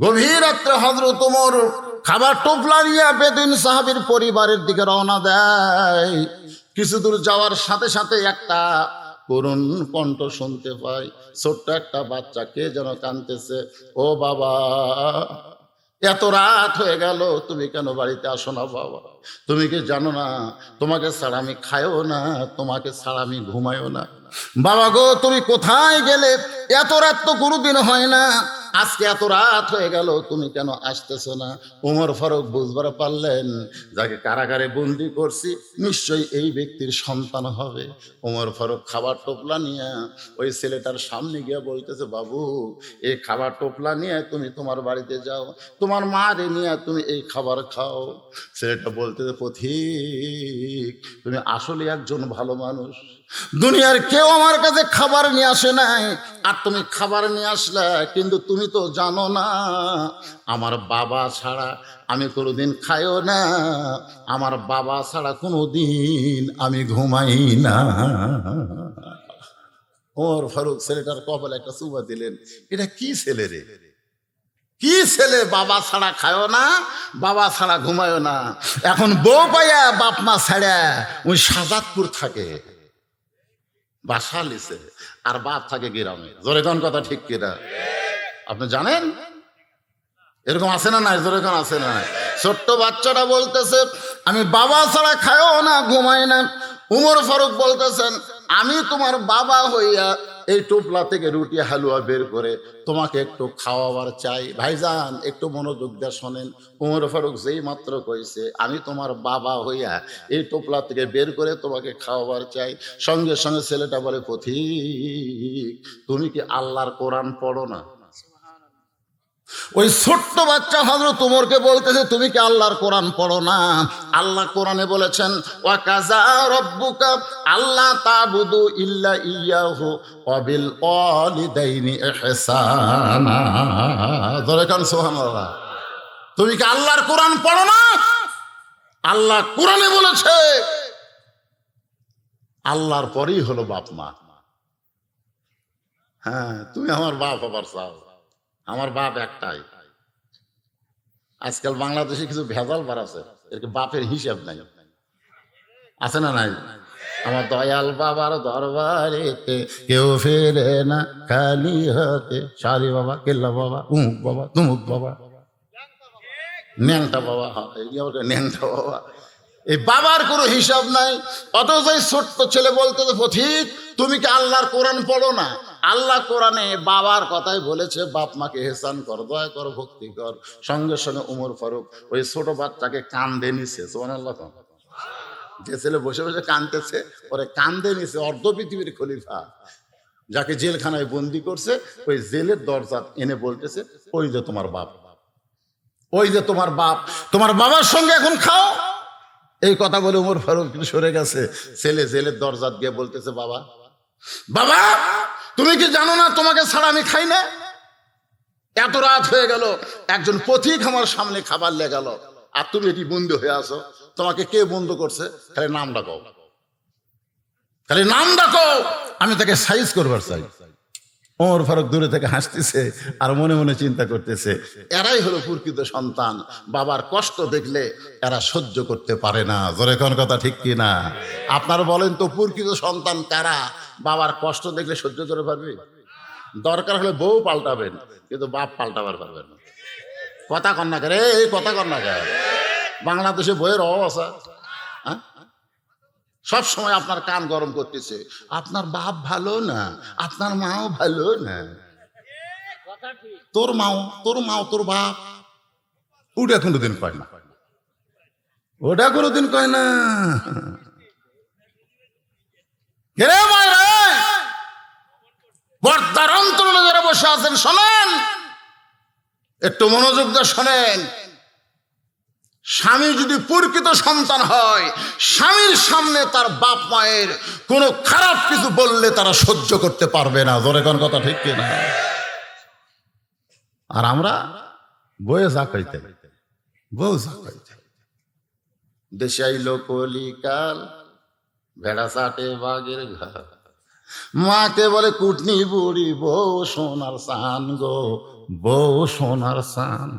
গভীর রাত্রে হযরত ওমর খাবার টোপলা নিয়ে বেদুইন সাহাবীর পরিবারের দিকে রওনা দেয়। কিছু দূর যাওয়ার সাথে সাথে একটা করুণ কণ্ঠ শুনতে পায়। ছোট্ট একটা বাচ্চা কে যেন কাঁদতেছে, ও বাবা, এত রাত হয়ে গেল, তুমি কেন বাড়িতে আসো না বাবা? তুমি কি জানো না তোমাকে ছাড়া আমি খাইও না, তোমাকে ছাড়া আমি ঘুমাইও না? বাবা গো, তুমি কোথায় গেলে? এত রাত তো কোনোদিন হয় না, আজকে এত রাত হয়ে গেল, তুমি কেন আসতেছো না? ওমর ফারুক বুঝবার পারলেন যাকে কারাগারে বন্দি করছি নিশ্চয়ই এই ব্যক্তির সন্তান হবে। ওমর ফারুক খাবার টোপলা নিয়ে ওই ছেলেটার সামনে গিয়ে বলতেছে, বাবু, এই খাবার টোপলা নিয়ে তুমি তোমার বাড়িতে যাও, তোমার মা রে নিয়ে তুমি এই খাবার খাও। ছেলেটা বলতেছে, পথিক, তুমি আসলে একজন ভালো মানুষ, দুনিয়ার কেউ আমার কাছে খাবার নিয়ে আসে নাই, আর তুমি খাবার নিয়ে আসলে, কিন্তু তুমি তো জানো না আমার বাবা ছাড়া আমি কোনোদিন খাইও না, আমার বাবা ছাড়া কোনোদিন আমি ঘুমাই না। ওমর ফারুক ছেলেটার কপালে একটা চুমা দিলেন। এটা কি ছেলে রে, কি ছেলে, বাবা ছাড়া খায়ও না, বাবা ছাড়া ঘুমায়ও না। এখন বউ পাইয়া বাপ মা ছাড়া ওই সাজাদপুর থাকে, বাসা লিছে, আর বাপ থাকে গ্রামে। জোরে কোন কথা ঠিক কিনা? আপনি জানেন এরকম আছে না নাই? জোরে কোন আছে না নাই? ছোট্ট বাচ্চাটা বলতেছে, আমি বাবা ছাড়া খায়ও না, ঘুমাই না। উমর ফারুক বলতেছেন, আমি তোমার বাবা হইয়া এই টোপলা থেকে রুটি হালুয়া বের করে তোমাকে একটু খাওয়াবার চাই। ভাইজান একটু মনোযোগ দিয়ে শোনেন। উমর ফারুক যেই মাত্র কইছে আমি তোমার বাবা হইয়া এই টোপলা থেকে বের করে তোমাকে খাওয়াবার চাই, সঙ্গে সঙ্গে ছেলেটা বলে, পথিক, তুমি কি আল্লাহর কোরআন পড়ো না? ওই ছোট্ট বাচ্চা হযরত ওমরকে বলতেছে, তুমি কি আল্লাহর কোরআন পড়ো না? আল্লাহ কোরআনে বলেছেন, ওয়া কাযা রাব্বুকা আল্লা তা'বুদু ইল্লা ইয়াহু ওয়া বিল ওয়ালিদাইনি ইহসানা। জোরে কান সুবহানাল্লাহ। তুমি কি আল্লাহর কোরআন পড়ো না? আল্লাহ কোরআনে বলেছে আল্লাহর পরেই হলো বাপ মা। হ্যাঁ, তুমি আমার বাপ আবার চাও, আমার বাপ একটাই। আজকাল বাংলাদেশে কিছু ভেজাল বাড়াছে, এর বাপের হিসাব নাই, আছে না নাই? আমার দয়াল বাবার দরবারেতে কেউ ফেরে না খালি হাতে। সারি বাবা, কেল্লা বাবা, উমুক বাবা, তুমুক বাবা, ন্যাংটা বাবা, ন্যাংটা বাবা, এই বাবার কোনো হিসাব নাই। অথচ এই ছোট্ট ছেলে বলতে, পথিক, তুমি কি আল্লাহর কোরআন পড়ো না? আল্লাহ কোরআনে বাবার কথাই বলেছে, বাপ মাকে এহসান কর, দয়া কর, ভক্তি কর। সঙ্গে সঙ্গে উমর ফারুক ওই ছোট বাচ্চাকে কান্দে নিছে। সুবহানাল্লাহ। যে ছেলে বসে বসে কাঁদতেছে ওরে কান্দে নিছে অর্ধ পৃথিবীর খলিফা, যাকে জেলখানায় বন্দি করছে। ওই জেলের দরজা এনে বলতেছে, ওই যে তোমার বাপ, ওই যে তোমার বাপ, তোমার বাবার সঙ্গে এখন খাও। এই কথা বলে উমর ফারুক সরে গেছে। ছেলে জেলের দরজা গিয়ে বলতেছে, বাবা, বাবা, তুমি কি জানো না তোমাকে ছাড়া আমি খাই না? এত রাত হয়ে গেল, একজন পথিক আমার সামনে খাবার লে গেল, আর তুমি এটি বন্ধু হয়ে আসো। তোমাকে কে বন্ধ করছে? খালি নাম ডাকো, খালি নাম ডাকো, আমি তাকে সাইজ করবার চাই। ওমর ফারুক দূরে থেকে হাসতেছে আর মনে মনে চিন্তা করতেছে, এরাই হলো প্রকৃত সন্তান। বাবার কষ্ট দেখলে এরা সহ্য করতে পারে না। জোরে কোন কথা ঠিক কি না? আপনারা বলেন তো, প্রকৃত সন্তান কারা? বাবার কষ্ট দেখলে সহ্য করে পারবে? দরকার হলে বউ পাল্টাবেন, কিন্তু বাপ পাল্টাবার পারবেন না। কথা কন্যা রে, এই কথা কন্যা কে? বাংলাদেশে বইয়ের অভাব আছে। হ্যাঁ, সব সময় আপনার কান গরম করতেছে, আপনার বাপ ভালো না, আপনার মাও ভালো না, তোর মাও তোর বাপ, ওটা কোনোদিন কয় না, ওটা কোনোদিন কয় না। পর্দার অন্তরালে যারা বসে আছেন, শোনেন, একটু মনোযোগ দিয়ে শোনেন। স্বামী যদি প্রকৃত সন্তান হয়, স্বামীর সামনে তার বাপ মায়ের কোনো খারাপ কিছু বললে তারা সহ্য করতে পারবে না। জোরে কোন কথা ঠিক কিনা? আর আমরা বয়ে যা কইতে, বউ যা কইতে, দেশে আইলো কলিকাল, ভেড়া চাটে বাঘের ঘাল, মাকে বলে কুটনি বুড়ি বউ সোনার সান গো, বউ সোনার সান।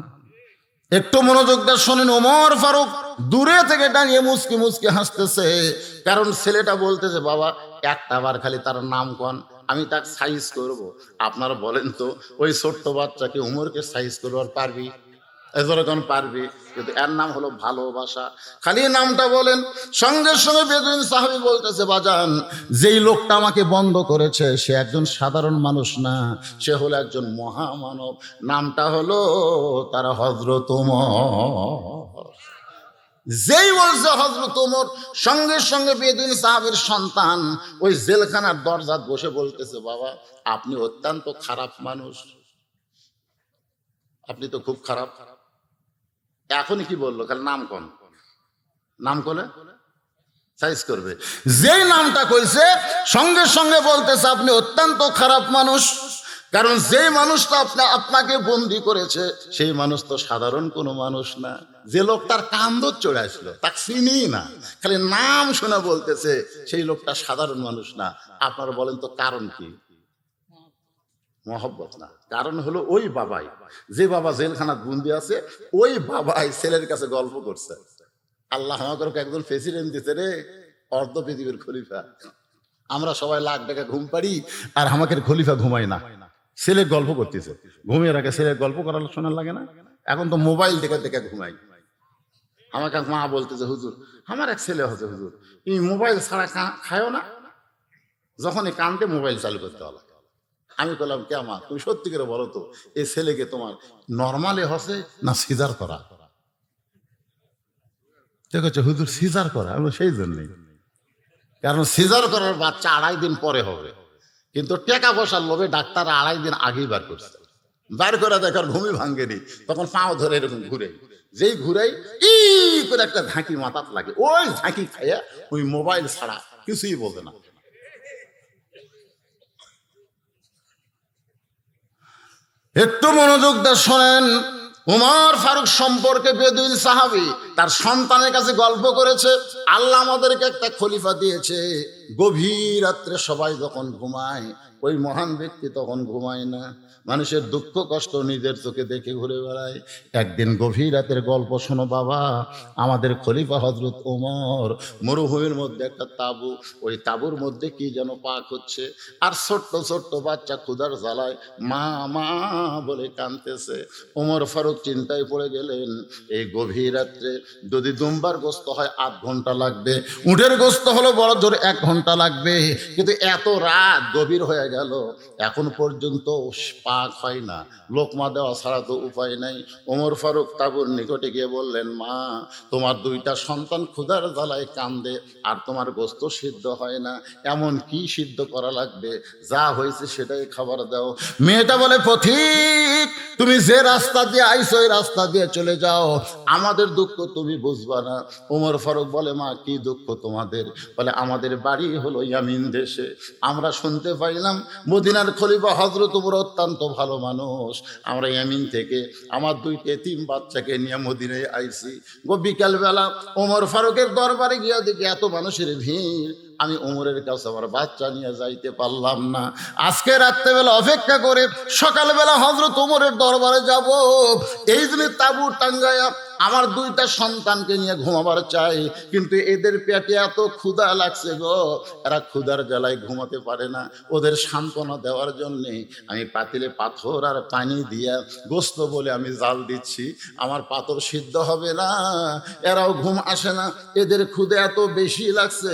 একটু মনোযোগ দিয়ে শোনেন। ওমর ফারুক দূরে থেকে দাঁড়িয়ে মুচকি মুচকি হাসতেছে, কারণ ছেলেটা বলতেছে বাবা একটা বার খালি তার নাম কন, আমি তাকে সাইজ করব। আপনারা বলেন তো ওই ছোট্ট বাচ্চাকে উমরকে সাইজ করবার পারবি? এজরকম পারবি? কিন্তু এর নাম হলো ভালোবাসা। খালি নামটা বলেন। সঙ্গে সঙ্গে বেদুইন সাহাবী বলতেছে বাজান, যেই লোকটা আমাকে বন্ধ করেছে সে একজন সাধারণ মানুষ না, সে হলো একজন মহামানব। নামটা হলো তার হযরত ওমর। যেই বলছে হযরত ওমর, সঙ্গে সঙ্গে বেদুইন সাহাবীর সন্তান ওই জেলখানার দরজায় বসে বলতেছে বাবা আপনি অত্যন্ত খারাপ মানুষ, আপনি তো খুব খারাপ। এখনই কি বললো? খালি নাম কোন, নাম কোলে সাইজ করবে। যেই নামটা কইছে সঙ্গে সঙ্গে বলতেছে আপনি অত্যন্ত খারাপ মানুষ, কারণ যেই মানুষটা আপনাকে বন্দি করেছে সেই মানুষ তো সাধারণ কোনো মানুষ না। যে লোকটার কান্দর চড়ে আসলো তাকে চিনি না, খালি নাম শুনে বলতেছে সেই লোকটা সাধারণ মানুষ না। আপনারা বলেন তো কারণ কি? মহব্বত না, কারণ হলো ওই বাবাই, যে বাবা জেলখানা বন্দি আছে ওই বাবাই ছেলের কাছে গল্প করছে। আল্লাহ আমাকে একজন প্রেসিডেন্ট দিতে রে, অর্ধ পৃথিবীর খলিফা। আমরা সবাই লাখ টাকা ঘুম পারি আর আমাকে খলিফা ঘুমাই না, ছেলে গল্প করতেছে। ঘুমিয়ে রাখে, ছেলে গল্প করার শোনার লাগে না? এখন তো মোবাইল দেখে দেখে ঘুমাই। আমাকে মা বলতেছে হুজুর আমার এক ছেলে হচ্ছে হুজুর এই মোবাইল ছাড়া খায়ও না, যখনই কান্দে মোবাইল চালু করতে হলো। আমি বললাম কে মা তুমি সত্যি করে বলো তো এই ছেলেকে তোমার নর্মালে হসে না সিজার করা? দেখছো হুজুর সিজার করা। আমি সেই জন্যই, কারণ সিজার করার বাচ্চা 2.5 দিন পরে হবে, কিন্তু টাকা পয়সার লোভে ডাক্তার 2.5 দিন আগেই বার করছে। বার করে দেখার ঘুমি ভাঙ্গেনি, তখন পাও ধরে এরকম ঘুরে, যেই ঘুরাই ই করে একটা ঝাঁকি মাথাত লাগে, ওই ঝাঁকি খাইয়া ওই মোবাইল ছাড়া কিছুই বলতে না। একটু মনোযোগ দিয়ে শোনেন। উমর ফারুক সম্পর্কে বেদুইন সাহাবী তার সন্তানের কাছে গল্প করেছে। আল্লাহ আমাদেরকে একটা খলিফা দিয়েছে, গভীর রাত্রে সবাই যখন ঘুমায় ওই মহান ব্যক্তি তখন ঘুমায় না, মানুষের দুঃখ কষ্ট নিজের চোখে দেখে ঘুরে বেড়ায়। একদিন গভীর রাতের গল্প শোনো বাবা, আমাদের খলিফা হযরত ওমর মরুভূমির মধ্যে একটা তাঁবু, ওই তাঁবুর মধ্যে কি যেন পাক হচ্ছে, আর ছোট্ট ছোট্ট বাচ্চা ক্ষুধার জ্বালায় মা মা বলে কাঁদতেছে। ওমর ফারুক চিন্তায় পড়ে গেলেন, এই গভীর রাত্রে যদি দুম্বার গোস্ত হয় 8 ঘন্টা লাগবে, উটের গোস্ত হলো বড় জোর 1 ঘন্টা লাগবে, কিন্তু এত রাত গভীর হয়ে গেল এখন পর্যন্ত পাক হয় না, লোকমা দেওয়া ছাড়া তো উপায় নাই। ওমর ফারুক তাঁবুর নিকটে গিয়ে বললেন মা তোমার 2টা সন্তান ক্ষুধার জ্বালায় কান্দে আর তোমার গোস্ত সিদ্ধ হয় না, এমন কি সিদ্ধ করা লাগবে, যা হয়েছে সেটাই খাবার দাও। মেয়েটা বলে পথিক তুমি যে রাস্তা দিয়ে আইছো ওই রাস্তা দিয়ে চলে যাও, আমাদের দুঃখ তুমি বুঝবা না। ওমর ফারুক বলে মা কি দুঃখ তোমাদের? বলে আমাদের বাড়ি হলো ইয়ামিন দেশে, আমরা শুনতে পাইলাম মদিনার খলিফা হযরত ওমর অত্যন্ত ভালো মানুষ, আমরা ইয়ামিন থেকে আমার 2 এতিম বাচ্চাকে নিয়ে মদিনায় আইছি। বিকালবেলা ওমর ফারুকের দরবারে গিয়া দেখি এত মানুষের ভিড়, আমি ওমরের কাছে আমার বাচ্চা নিয়ে যাইতে পারলাম না। আজকে রাত্রেবেলা অপেক্ষা করে সকালবেলা হযরত ওমরের দরবারে যাব, এই জন্য তাঁবু টাঙ্গায়া আমার 2টা সন্তানকে নিয়ে ঘুমাবার চাই, কিন্তু এদের পেটে এত ক্ষুধা লাগছে গো, এরা ক্ষুধার জ্বালায় ঘুমাতে পারে না। ওদের সান্ত্বনা দেওয়ার জন্যে আমি পাতিলে পাথর আর পানি দিয়া গোস্ত বলে আমি জাল দিচ্ছি, আমার পাথর সিদ্ধ হবে না, এরাও ঘুম আসে না, এদের ক্ষুধা এত বেশি লাগছে,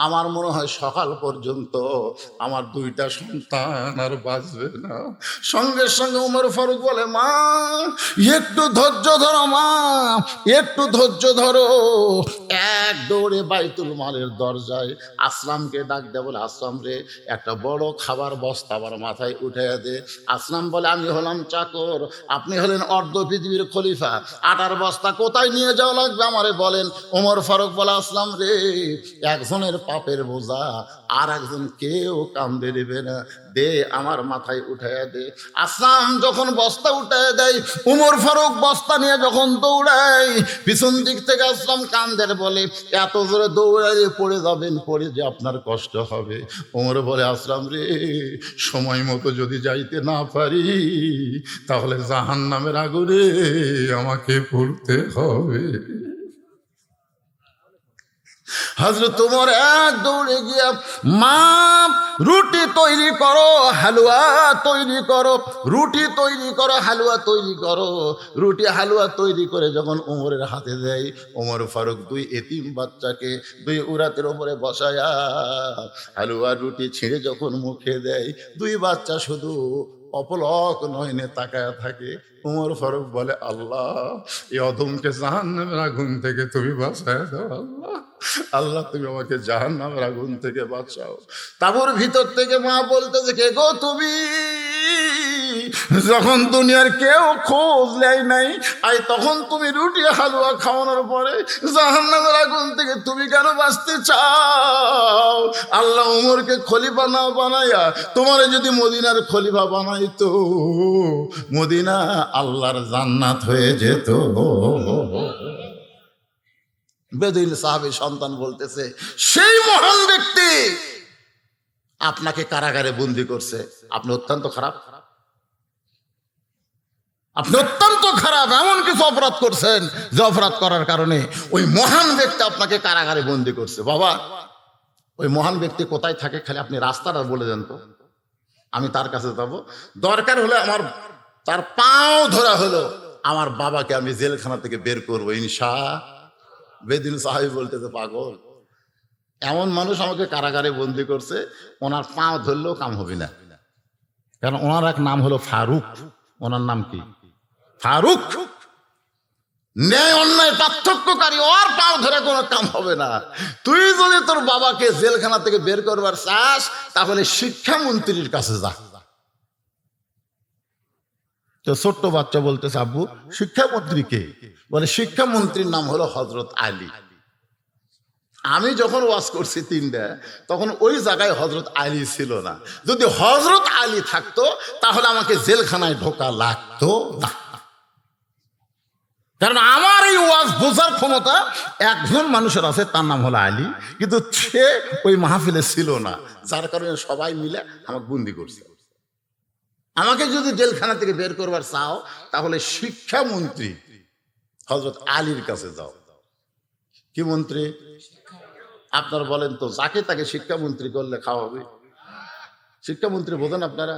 আমার মনে হয় সকাল পর্যন্ত আমার 2টা সন্তান আর বাঁচবে না। সঙ্গে সঙ্গে ওমর ফারুক বলে মা একটু ধৈর্য ধরো মা, একটু ধৈর্য ধরো। এক দৌড়ে বাইতুল মালের দরজায় আসলামকে ডাক দেয়, বলে আসলাম রে একটা বড় খাবার বস্তা আমার মাথায় উঠে দে। আসলাম বলে আমি হলাম চাকর, আপনি হলেন অর্ধ পৃথিবীর খলিফা, 8 বস্তা কোথায় নিয়ে যাওয়া লাগবে আমারে বলেন। ওমর ফারুক বলে আসলাম রে একজনের পাপের বোঝা আর একজন কেউ কাঁধে নেবে না, দে আমার মাথায় উঠাইয়া দে। আসলাম যখন বস্তা উঠাইয়া দেয়, উমর ফারুক বস্তা নিয়ে যখন দৌড়ায়, পিছন দিক থেকে আসলাম কান্দের বলে, এত জোরে দৌড়াইলে পড়ে যাবেন, পড়ে যে আপনার কষ্ট হবে। উমর বলে, আসলাম রে, সময় মতো যদি যাইতে না পারি তাহলে জাহান্নামের আগুনে আমাকে পড়তে হবে। হযরত ওমর এক দৌড়ে গিয়া, মা রুটি তৈরি করো, হালুয়া তৈরি করো, রুটি তৈরি করো, হালুয়া তৈরি করো। রুটি হালুয়া তৈরি করে যখন ওমরের হাতে দেয়, ওমর ফারুক দুই এতিম বাচ্চাকে দুই উরাতের উপরে বসায়া হালুয়া রুটি ছিঁড়ে যখন মুখে দেয়, দুই বাচ্চা শুধু অপলক নয়নে তাকায়া থাকে। ওমর ফারুক বলে, আল্লাহ, এই অধমকে জাহান্নামের আগুন থেকে তুমি বাঁচায় দাও। আল্লাহ, আল্লাহ, তুমি আমাকে জাহান্নামের আগুন থেকে বাঁচাও। তাবুর ভিতর থেকে মা বলতেছে, কে গো তুমি? যখন দুনিয়ার কেউ খোঁজ নেয় নাই, আর তখন তুমি রুটি হালুয়া খাওয়ানোর পরে জাহান্নামের আগুন থেকে তুমি কেন বাঁচতে চাও? আল্লাহ উমরকে খলিফা না বানাইয়া তোমারে যদি মদিনার খলিফা বানাইতো, মদিনা আল্লাহর জান্নাত হয়ে যেত। বেদুইন সাহাবী সন্তান বলতেছে, সেই মহান ব্যক্তি আপনাকে কারাগারে বন্দী করছে, আপনি অত্যন্ত খারাপ, আপনি অত্যন্ত খারাপ, এমন কিছু অপরাধ করছেন যে অপরাধ করার কারণে ওই মহান ব্যক্তি আপনাকে কারাগারে বন্দী করছে। বাবা, ওই মহান ব্যক্তি কোথায় থাকে খালি আপনি রাস্তাটা বলে দেন তো, আমি তার কাছে যাব। দরকার হলে আমার তার পাও ধরা হলো, আমার বাবাকে আমি জেলখানা থেকে বের করবো ইনশাআল্লাহ। বেদিন সাহাবী বলতেছে, পাগল, এমন মানুষ আমাকে কারাগারে বন্দী করছে, ওনার পাও ধরলেও কাম হবে না, কারণ ওনার এক নাম হলো ফারুক। ওনার নাম কি? ফারুক, ন্যায় অন্যায় পার্থক্যকারী, ওর পাও ধরে কোনো কাম হবে না। তুই যদি তোর বাবাকে জেলখানা থেকে বের করবার চাস, তাহলে শিক্ষামন্ত্রীর কাছে যা। তো ছোট্ট বাচ্চা বলতেছে, আব্বু, শিক্ষামন্ত্রী কে? বলে, শিক্ষামন্ত্রীর নাম হলো হযরত আলী। আমি যখন ওয়াজ করছি তিনটা, তখন ওই জায়গায় হযরত আলী ছিল না। যদি হযরত আলী থাকতো তাহলে আমাকে জেলখানায় ঢোকা লাগতো না, কারণ আমার এই ওয়াজ বোঝার ক্ষমতা একজন মানুষের আছে, তার নাম হলো আলী, কিন্তু সে ওই মাহফিলে ছিল না, যার কারণে সবাই মিলে আমাকে বন্দি করছে। আমাকে যদি জেলখানা থেকে বের করবার চাও, তাহলে শিক্ষামন্ত্রী হযরত আলীর কাছে যাও। কি মন্ত্রী? আপনারা বলেন তো, যাকে তাকে শিক্ষামন্ত্রী করলে খাওয়া হবে? শিক্ষামন্ত্রী বোঝেন আপনারা?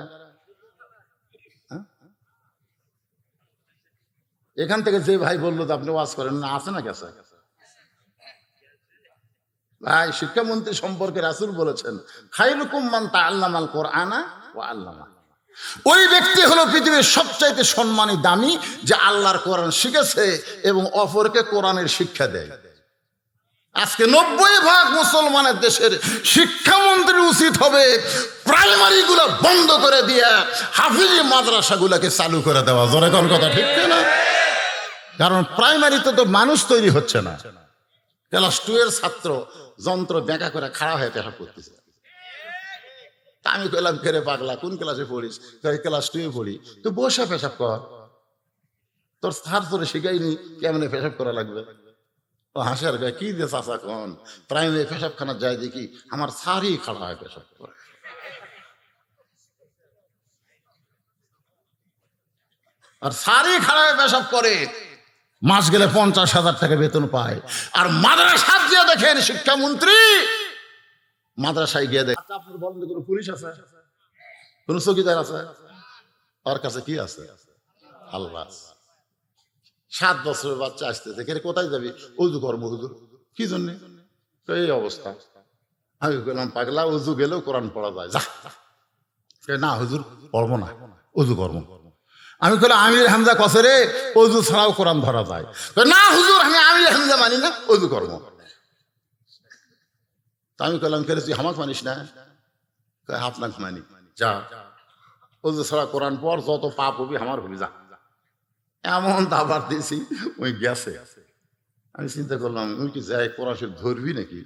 এখান থেকে যে ভাই বললো আপনি ওয়াজ করেন না, আছে না কাছে ভাই? শিক্ষামন্ত্রী সম্পর্কে রাসূল বলেছেন, খায়রুকুম মান তাআল্লামাল কুরআনা ওয়া আল্লামা। ওই ব্যক্তি হলো পৃথিবীর সবচাইতে সম্মানী, দামি, যে আল্লাহর কোরআন শিখেছে এবং অপরকে কোরআনের শিক্ষা দেয়। আজকে 90% মুসলমানের দেশের শিক্ষামন্ত্রীর উচিত হবে প্রাইমারি গুলো বন্ধ করে দিয়ে হাফিজি মাদ্রাসাগুলোকে চালু করে দেওয়া। জোরে কোন কথা ঠিক না? কারণ প্রাইমারিতে তো মানুষ তৈরি হচ্ছে না। ক্লাস 2 এর ছাত্র যন্ত্র বেঁকা করে খাড়া হয়ে পেশাব করতেছে। আমি কইলাম, কেরে পাগলা, কোন ক্লাসে পড়িস? ক্লাস 2 এ পড়ি। তো বসে পেশাব কর, তোর স্যার তোরে শিখাইনি কেমনে পেশাব করা লাগবে। ও হাসে আর কি দিয়ে চাষা কন, প্রাইমারি পেশাবখানা যায় দেখি আমার স্যারই খাড়া হয় পেশাব করে। আর স্যারই খাড়া হয়ে পেশাব করে, মাস গেলে 50,000 টাকা বেতন পায়। আর মাদ্রাসা গিয়ে দেখেন শিক্ষামন্ত্রী, মাদ্রাসায় গিয়ে দেখেন আপনার বলেন কোনো পুলিশ আছে, কোন চৌকিদার আছে? ওর কাছে কি আছে? আল্লাহ। 7 বছরের বাচ্চা আসতেছে, কোথায় যাবি? উজু কর্ম। হুজুর কি জন্য? এই অবস্থা। আমি বললাম, পাগলা, উজু গেলেও কোরআন পড়া যায়, যা। না হুজুর, পড়বো না, উজু কর্ম। আমি বললাম, আমির হামজা কসে রে, উজু ছাড়াও কোরআন ধরা যায়। না হুজুর, আমি আমির হামজা মানি না, উজু কর্ম। আমি বললাম, কে তুই হামাক মানিস না? আপনাকে মানি, যা উজু ছাড়া কোরআন পড়, যত পাপ হবি আমার হবি, যা। এমন দাবার দিয়েছি, ওই গেছে। আমি চিন্তা করলাম, ওই কি যাই কোরআন শরীফ ধরবি নাকি?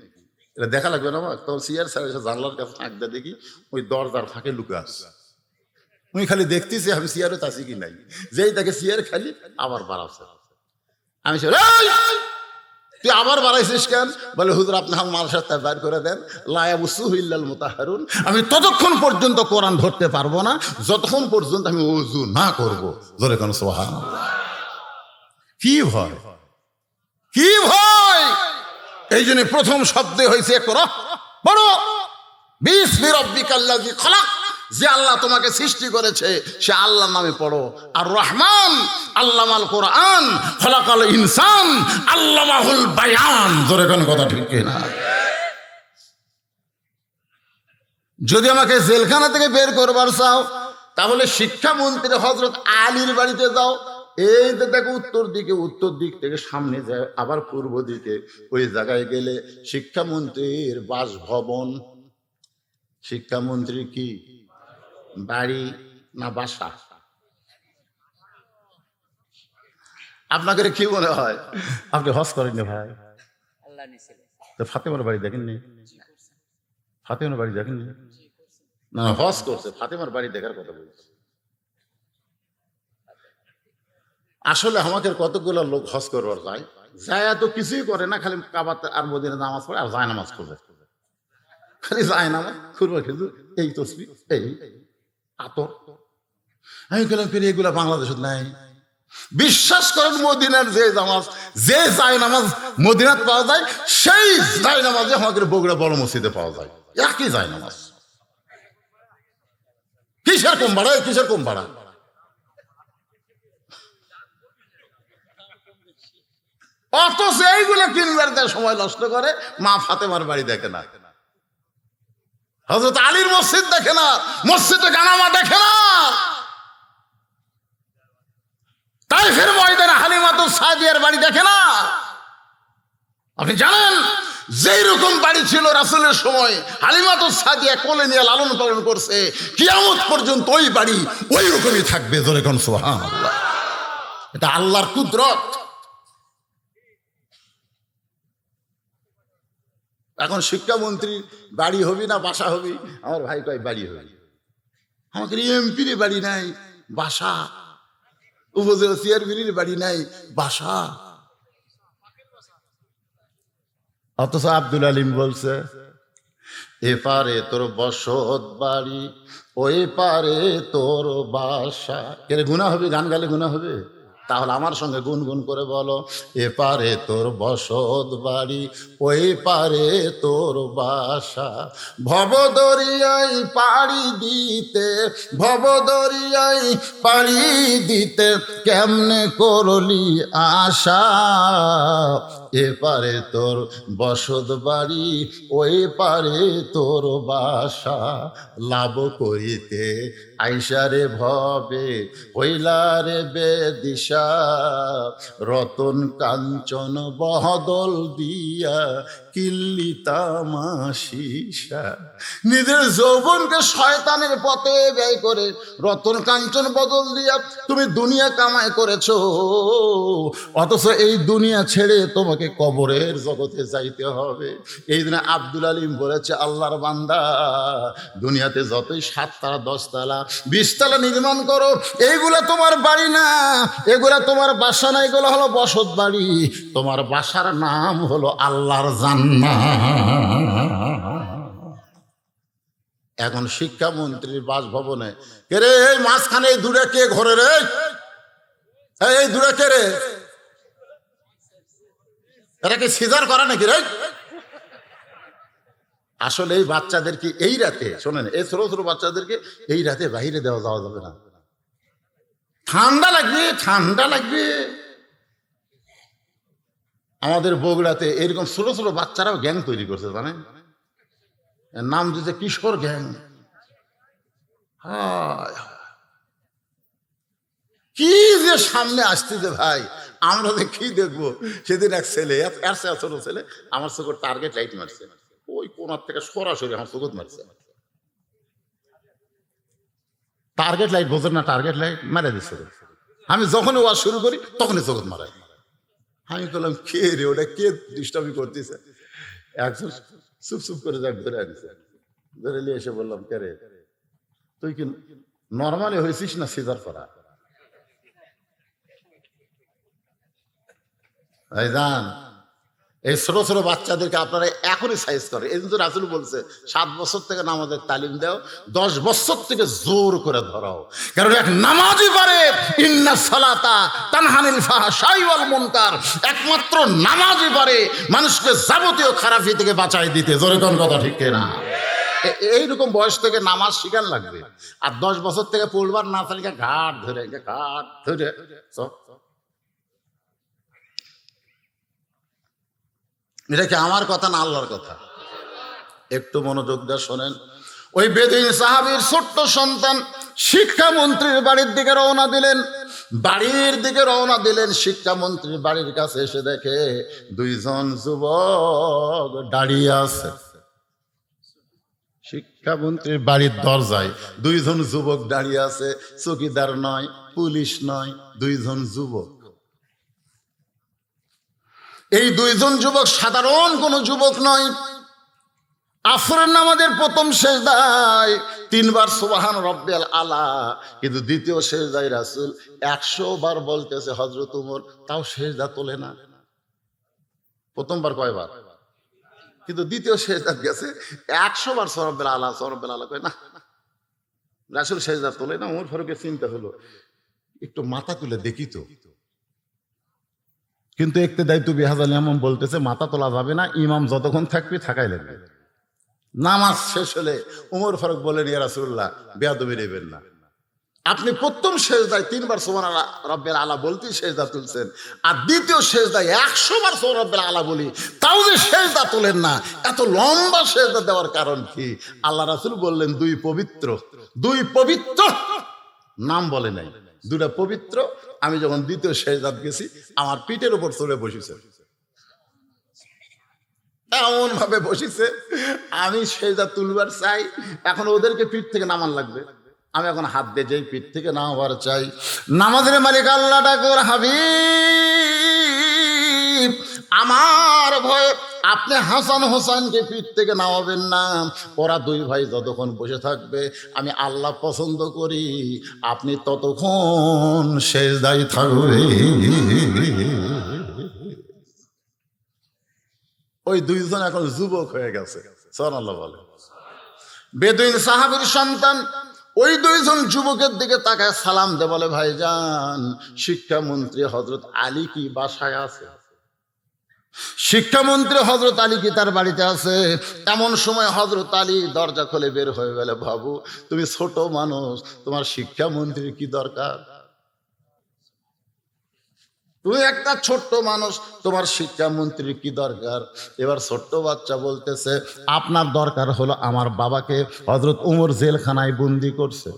এটা দেখা লাগবে না আমার, তখন সিয়ার স্যার এসে জানলার কাছে থাকতে দেখি ওই দরজার ফাঁকে লুকে আসছে। উনি খালি দেখতেছি আমি সিয়ারে তাছি কি নাই, যেই তাকে সিয়ার খালি আবার বাড়াচ্ছে। আমি তুই আবার বাড়াইছিস কেন? বলে হুজুর আপনি আমার মালসার বাইর করে দেন, লায়াবুসুহিল্লাল মুতাহারুন, আমি ততক্ষণ পর্যন্ত কোরআন ধরতে পারবো না যতক্ষণ পর্যন্ত আমি ওযু না করব। জোরে কোন সুবহানাল্লাহ। কি ভয়, কি ভয়! এই জন্য প্রথম শব্দে হয়েছে ইকরা, পড়ো বিসমি রাব্বিকাল্লাযী খালাক, যে আল্লাহ তোমাকে সৃষ্টি করেছে সে আল্লাহর নামে পড়ো। আর রহমান আল্লামাল কোরআন খলাকাল ইনসান আল্লামাহুল বায়ান। জোরে কোন কথা ঠিক না? যদি আমাকে জেলখানা থেকে বের করবার চাও তাহলে শিক্ষামন্ত্রী হযরত আলীর বাড়িতে যাও। এই যে দেখো উত্তর দিক থেকে সামনে যায়, আবার পূর্ব দিকে, ওই জায়গায় গেলে শিক্ষামন্ত্রীর বাসভবন। শিক্ষামন্ত্রী কি বাড়ি না বাসা? আপনাকে কি মনে হয়? আপনি হজ করেননি ভাই? তো ফাতেমার বাড়ি দেখেননি? ফাতেমার বাড়ি দেখেননি? না হজ করছে, ফাতেমার বাড়ি দেখার কথা বলছে। আসলে আমাদের কতগুলো লোক হজ করবার যায়, যায় তো কিছুই করে না, খালি কাবাতে আর মদিনায় নামাজ পড়ে আর যায় নামাজ করবে, খালি যায় নামাজ খুরবা খেজুর এই তসবিহ এই আতর। আমি বললাম ফিরে এগুলা বাংলাদেশে নাই। বিশ্বাস করেন মদিনার যে নামাজ, যে যায় নামাজ মদিনাত পাওয়া যায়, সেই যায় নামাজে আমাদের বগুড়া বড় মসজিদে পাওয়া যায়। একই যায় নামাজ। কিসের কম ভাড়া, কিসের কম ভাড়া? অথচ এইগুলো কিনবার দেয় সময় নষ্ট করে, মা ফাতেমার বাড়ি দেখে না, হযরত আলীর মসজিদ দেখে না, মসজিদে গানামা দেখে না, তাইফের ময়দানে হালিমাতুস সাদিয়ার বাড়ি দেখে না। আপনি জানেন যেই রকম বাড়ি ছিল রাসূলের সময়, হালিমাতুস সাদিয়া কোলে নিয়ে লালন পালন করছে, কিয়ামত পর্যন্ত ওই বাড়ি ওই রকমই থাকবে। জোরে কোন সুবহানাল্লাহ। এটা আল্লাহর কুদরত। এখন শিক্ষামন্ত্রী বাড়ি হবি না বাসা হবি? আমার ভাই কয় বাড়ি হবি। আমাকে এমপির বাড়ি নাই, বাসা। উপজেলা চেয়ারম্যানের বাড়ি নাই, বাসা। অথচ আব্দুল আলিম বলছে এপারে তোর বসত বাড়ি, ওই পারে তোর বাসা। এর গুনাহ হবে? গান গালে গুনাহ হবে? তাহলে আমার সঙ্গে গুনগুন করে বলো, এপারে তোর বসত বাড়ি, ওই পারে তোর বাসা। ভবদরিয়ায় পাড়ি দিতে, ভবদরিয়ায় পাড়ি দিতে কেমনে করলি আশা। এপারে তোর বসত বাড়ি, ওই পারে তোর বাসা। লাভ করিতে আইসারে ভবে, হইলারে বেদিশা। রতন কাঞ্চন বহদল দিয়া কিল্লি তামাশিসা। নিজের যৌবনকে শয়তানের পথে ব্যয় করে রতন কাঞ্চন বদল দিয়া তুমি দুনিয়া কামাই করেছো, অথচ এই দুনিয়া ছেড়ে তোমাকে কবরের জগতে যাইতে হবে। এই দিনে আব্দুল আলিম বলেছে, আল্লাহর বান্দা, দুনিয়াতে যতই 7 তালা 10 তালা 20 তালা নির্মাণ করো, এইগুলা তোমার বাড়ি না, এগুলা তোমার বাসা না, এগুলো হলো বসত বাড়ি। তোমার বাসার নাম হলো আল্লাহর জান্নাত। এখন শিক্ষামন্ত্রীর বাসভবনে কে রে? এই মাঝখানে এই দূরে কে ঘরে রে? এই দূরে কে রে? এরা কি সিজার করে নাকি রে? আসলে এই বাচ্চাদেরকে এই রাতে, শোনেন, এই ছোট ছোট বাচ্চাদেরকে এই রাতে বাইরে যাওয়া যাবে না, ঠান্ডা লাগবে, ঠান্ডা লাগবে। আমাদের বগুড়াতে এরকম ছোট ছোট বাচ্চারাও গ্যাং তৈরি করছে, জানেন? নাম দিতে কিশোর গ্যাং। কি যে সামনে আসতেছে ভাই, আমরা যে কি দেখবো। সেদিন এক ছেলে, ছোট ছেলে, আমার চোখে টার্গেট লাইট মারছে, ওই কোনার থেকে সরাসরি আমার চোখত মারছে। টার্গেট লাইট বোঝেন না? টার্গেট লাইট মারা দিচ্ছে। আমি যখনই ওয়াজ শুরু করি তখনই চোখত মারাই। আমি বললাম কে রে, ওটা কে ডিস্টার্বই করতেছে? একজন চুপ চুপ করে যাক ধরে আনছে, ধরে নিয়ে এসে বললাম, কে রে তুই কি নর্মালি হয়েছিস না সিজার করা? ভাইজান, এই ছোট ছোট বাচ্চাদেরকে আপনারা এখনই সাইজ করে। এই জন্য রাসূল বলছে 7 বছর থেকে নামাজের তালিম দাও, 10 বছর থেকে জোর করে ধরাও। কারণ এক নামাজি পারে ইন্না সালাতা তানহানিল ফাহশাই ওয়াল মুনকার, একমাত্র নামাজি পারে মানুষকে যাবতীয় খারাপি থেকে বাঁচাই দিতে। জোরে কোন কথা ঠিক না? এইরকম বয়স থেকে নামাজ শিখার লাগবে। আর 10 বছর থেকে পড়বার না তালিকা ঘাট ধরে সব। এটা কি আমার কথা না আল্লাহর কথা? একটু মনোযোগ দিয়ে শোনেন। ওই বেদুইন সাহাবীর ছোট্ট সন্তান শিক্ষামন্ত্রীর বাড়ির দিকে রওনা দিলেন। শিক্ষামন্ত্রীর বাড়ির কাছে এসে দেখে 2 জন যুবক দাঁড়িয়ে আছে। শিক্ষামন্ত্রীর বাড়ির দরজায় 2 জন যুবক দাঁড়িয়ে আছে। চৌকিদার নয়, পুলিশ নয়, 2 জন যুবক। এই 2 জন যুবক সাধারণ কোনো যুবক নয়। আসরের নামাজের প্রথম সেজদায় 3 বার সুবহান রাব্বিয়াল আলা, কিন্তু দ্বিতীয় সেজদায় রাসূল 100 বার বলতেছে হযরত ওমর, তাও সেজদা তোলে না। প্রথমবার কয়বার? কিন্তু দ্বিতীয় সেজদা গেছে 100 বার সুবহানাল্লাহ আলা সুবহানাল্লাহ আলা কয় না, রাসূল সেজদা তোলে না। ওমর ফারুকের চিন্তা হলো একটু মাথা তুলে দেখি তো। কিন্তু ইক্তেদাই বিহাযাল ইমাম বলতেছে মাথা তোলা যাবে না, ইমাম যতক্ষণ থাকবে থাকাই লাগবে। নামাজ শেষ হলে ওমর ফারুক বলেন, ইয়া রাসূলুল্লাহ, বেয়াদবি নেবেন না, আপনি প্রথম সেজদায় 3 বার সুবহান রাব্বিল আলা বলতেই সেজদা তুলছেন, আর দ্বিতীয় সেজদায় 100 বার সুবহান রাব্বিল আলা বলি তাও যে সেজদা তোলেন না, এত লম্বা সেজদা দেওয়ার কারণ কি? আল্লাহ রাসূল বললেন, 2 পবিত্র নাম বলে নাই, 2টা পবিত্র। আমি যখন দ্বিতীয় সেজদাত গেছি আমার পিঠের উপর চড়ে বসেছে, এমন ভাবে বসেছে আমি সেজদা তুলবার চাই, এখন ওদেরকে পিঠ থেকে নামান লাগবে, আমি এখন হাত দিয়ে যেই পিঠ থেকে নামাবার চাই। নামাজের মালিক আল্লাহ ডাকর, হাবিব আমার ভয়ে আপনি হাসান হোসেনকে পিঠ থেকে নামাবেন না, ওরা 2 ভাই যতক্ষণ বসে থাকবে আমি আল্লাহ পছন্দ করি, আপনি ততক্ষণ সেজদায় থাকবে। ওই 2 জন এখন যুবক হয়ে গেছে, সুবহানাল্লাহ বলে। বেদুইন সাহাবীর সন্তান ওই 2 জন যুবকের দিকে তাকায় সালাম দে, বলে, ভাইজান শিক্ষামন্ত্রী হযরত আলী কি বাসায় আছে? শিক্ষামন্ত্রী হযরত আলী কি তার বাড়িতে আছে? এমন সময় হযরত আলী দরজা খুলে বের হয়ে গেলে, বাবু তুমি ছোট মানুষ, তোমার শিক্ষামন্ত্রীর কি দরকার? তুমি একটা ছোট্ট মানুষ, তোমার শিক্ষামন্ত্রীর কি দরকার? এবার ছোট্ট বাচ্চা বলতেছে, আপনার দরকার হলো আমার বাবাকে হযরত ওমর জেলখানায় বন্দি করছে।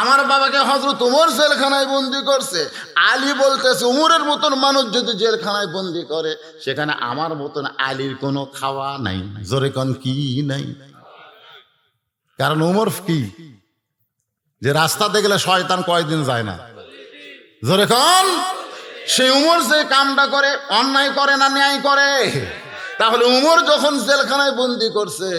আমার বাবাকে হযরত ওমর জেলখানায় বন্দি করছে। আলী বলতেছে, ওমরের মতন মানুষ যদি জেলখানায় বন্দি করে, সেখানে আমার মতন আলীর কোনো খাওয়া নাই। জোরে কোন কি নাই? কারণ ওমর কি, যে রাস্তাতে গেলে শয়তান কয়দিন যায় না। জোরে কোন? সেই উমর যে কামটা করে, অন্যায় করে না ন্যায় করে? তাহলে উমর যখন জেলখানায় বন্দি করছে,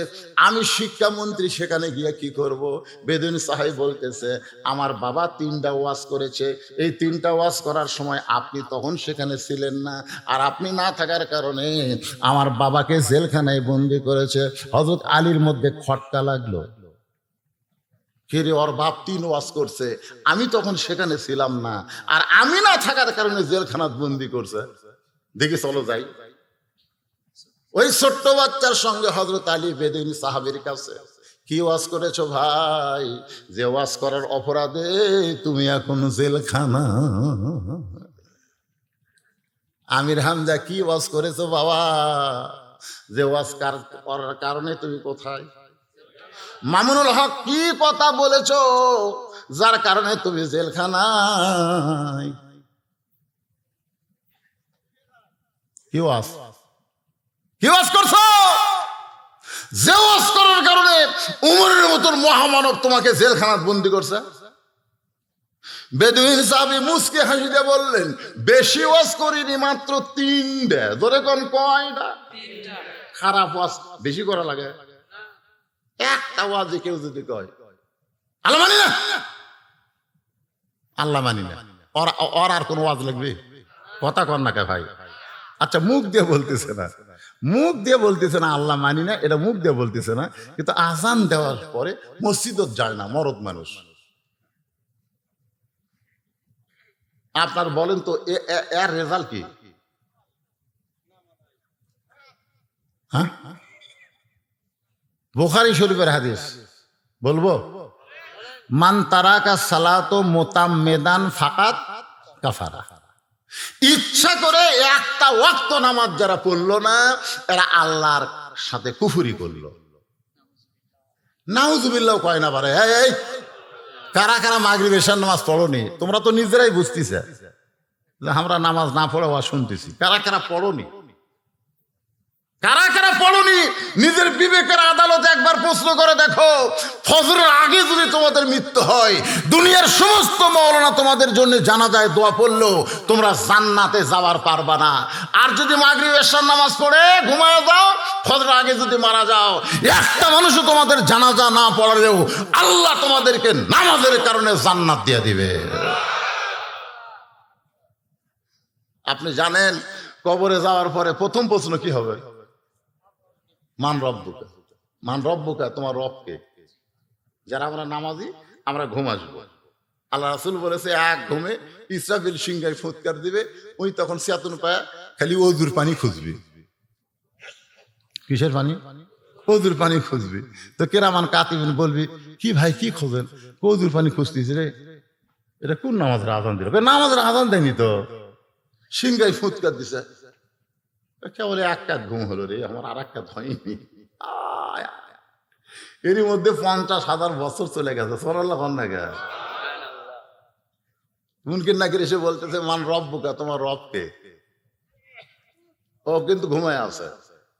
আমি শিক্ষামন্ত্রী সেখানে গিয়ে কি করব? বেদুইন সাহাবী বলতেছে, আমার বাবা 3টা ওয়াজ করেছে, এই 3টা ওয়াজ করার সময় আপনি তখন সেখানে ছিলেন না, আর আপনি না থাকার কারণে আমার বাবাকে জেলখানায় বন্দি করেছে। হযরত আলীর মধ্যে খটকা লাগলো, কে ওর বাপ 3 ওয়াজ করছে, আমি তখন সেখানে ছিলাম না, আর আমি না থাকার কারণে জেলখানাত বন্দি করছে, দেখি চলো যাই। ওই ছোট্ট বাচ্চার সঙ্গে হযরত আলী বেদুইন সাহাবীর কাছে, কি ওয়াজ করেছো ভাই? যে ওয়াজ করার অপরাধে তুমি এখন জেলখানা। আমির হামজা, কি ওয়াজ করেছো বাবা? যে ওয়াজ করার কারণে তুমি কোথায়? মামুনুল হক, কি কথা বলেছ যার কারণে তুমি জেলখানায়? কি ওয়াজ করছো? যে ওয়াজ করার কারণে উমরের মতন মহামানব তোমাকে জেলখানায় বন্দি করছে? বেদুইন সাহাবী মুস্কি হাসি দিয়ে বললেন, বেশি ওয়াজ করিনি, মাত্র 3টা। ধরে কোন কয়টা? খারাপ ওয়াজ বেশি করা লাগে? একটা ওয়াজে কেউ যদি কয় আল্লাহ মানি না, আল্লাহ মানি না, ওর আর কোন ওয়াজ লাগবে? কথা কর না কে ভাই? আচ্ছা, মুখ দিয়ে বলতেছে না, মুখ দিয়ে বলতেছে না আল্লাহ মানি না, এটা মুখ দিয়ে বলতেছে না, কিন্তু আজান দেওয়ার পরে মসজিদত যায় না মরদ মানুষ। আপনার বলেন তো এর রেজাল্ট কি? হ্যাঁ, বুখারী শরীফের হাদিস বলবো, মান তারাকা সালাতো মুতাম্মিদান ফাকাত কাফারা। ইচ্ছা করে একটা ওয়াক্ত নামাজ যারা পড়লো না, এরা আল্লাহর সাথে কুফরি করলো। নাউজুবিল্লাহ কয় না পারে। এই কারা কারা মাগরিব এশার নামাজ পড়োনি? তোমরা তো নিজেরাই বুঝতেছে যে আমরা নামাজ না পড়ে ওয়া শুনতেছি। কারা কারা পড়োনি? কারা কারা পড়োনি? নিজের বিবেকের আদালতে একবার প্রশ্ন করে দেখো। ফজরের আগে যদি তোমাদের মৃত্যু হয়, দুনিয়ার সমস্ত মাওলানা তোমাদের জন্য জানাজায় দোয়া পড়লো, তোমরা জান্নাতে যাওয়ার পারবা না। আর যদি মাগরিব এশার নামাজ পড়ে ঘুমায় যাও, ফজরের আগে যদি মারা যাও, একটা মানুষও তোমাদের জানাজা না পড়ালেও আল্লাহ তোমাদেরকে নামাজের কারণে জান্নাত দিয়ে দিবে। আপনি জানেন কবরে যাওয়ার পরে প্রথম প্রশ্ন কি হবে? মান রব্বুকা, মান রব্বুকা, তোমার রবকে। যারা আমরা নামাজি, আমরা ঘুম আসবো। আল্লাহ রাসূল বলেছে, এক ঘুমে ইসরাফিল সিংহায় ফুৎকার দিবে, ওই তখন চেতন পায়া খালি ওযুর পানি খুঁজবি। কিসের পানি? ওযুর পানি খুঁজবি। তো কেরামান কাতিবিন বলবি, কি ভাই কি খোঁজেন? ওযুর পানি খুঁজতেছি রে। এটা কোন নামাজের আযান দিল? নামাজের আযান দেয়নি তো, সিংহায় ফুৎকার দিছে। কেবল এক কাজ ঘুম হলো রে, আমার আর এক কাজ হয়নি। এরই মধ্যে 50,000 বছর চলে গেছে। সরাল্লাহ কন্যা মুনকির নাকির এসে বলতেছে, মান রব্বুকা, তোমার রবকে। ও কিন্তু ঘুমায় আছে,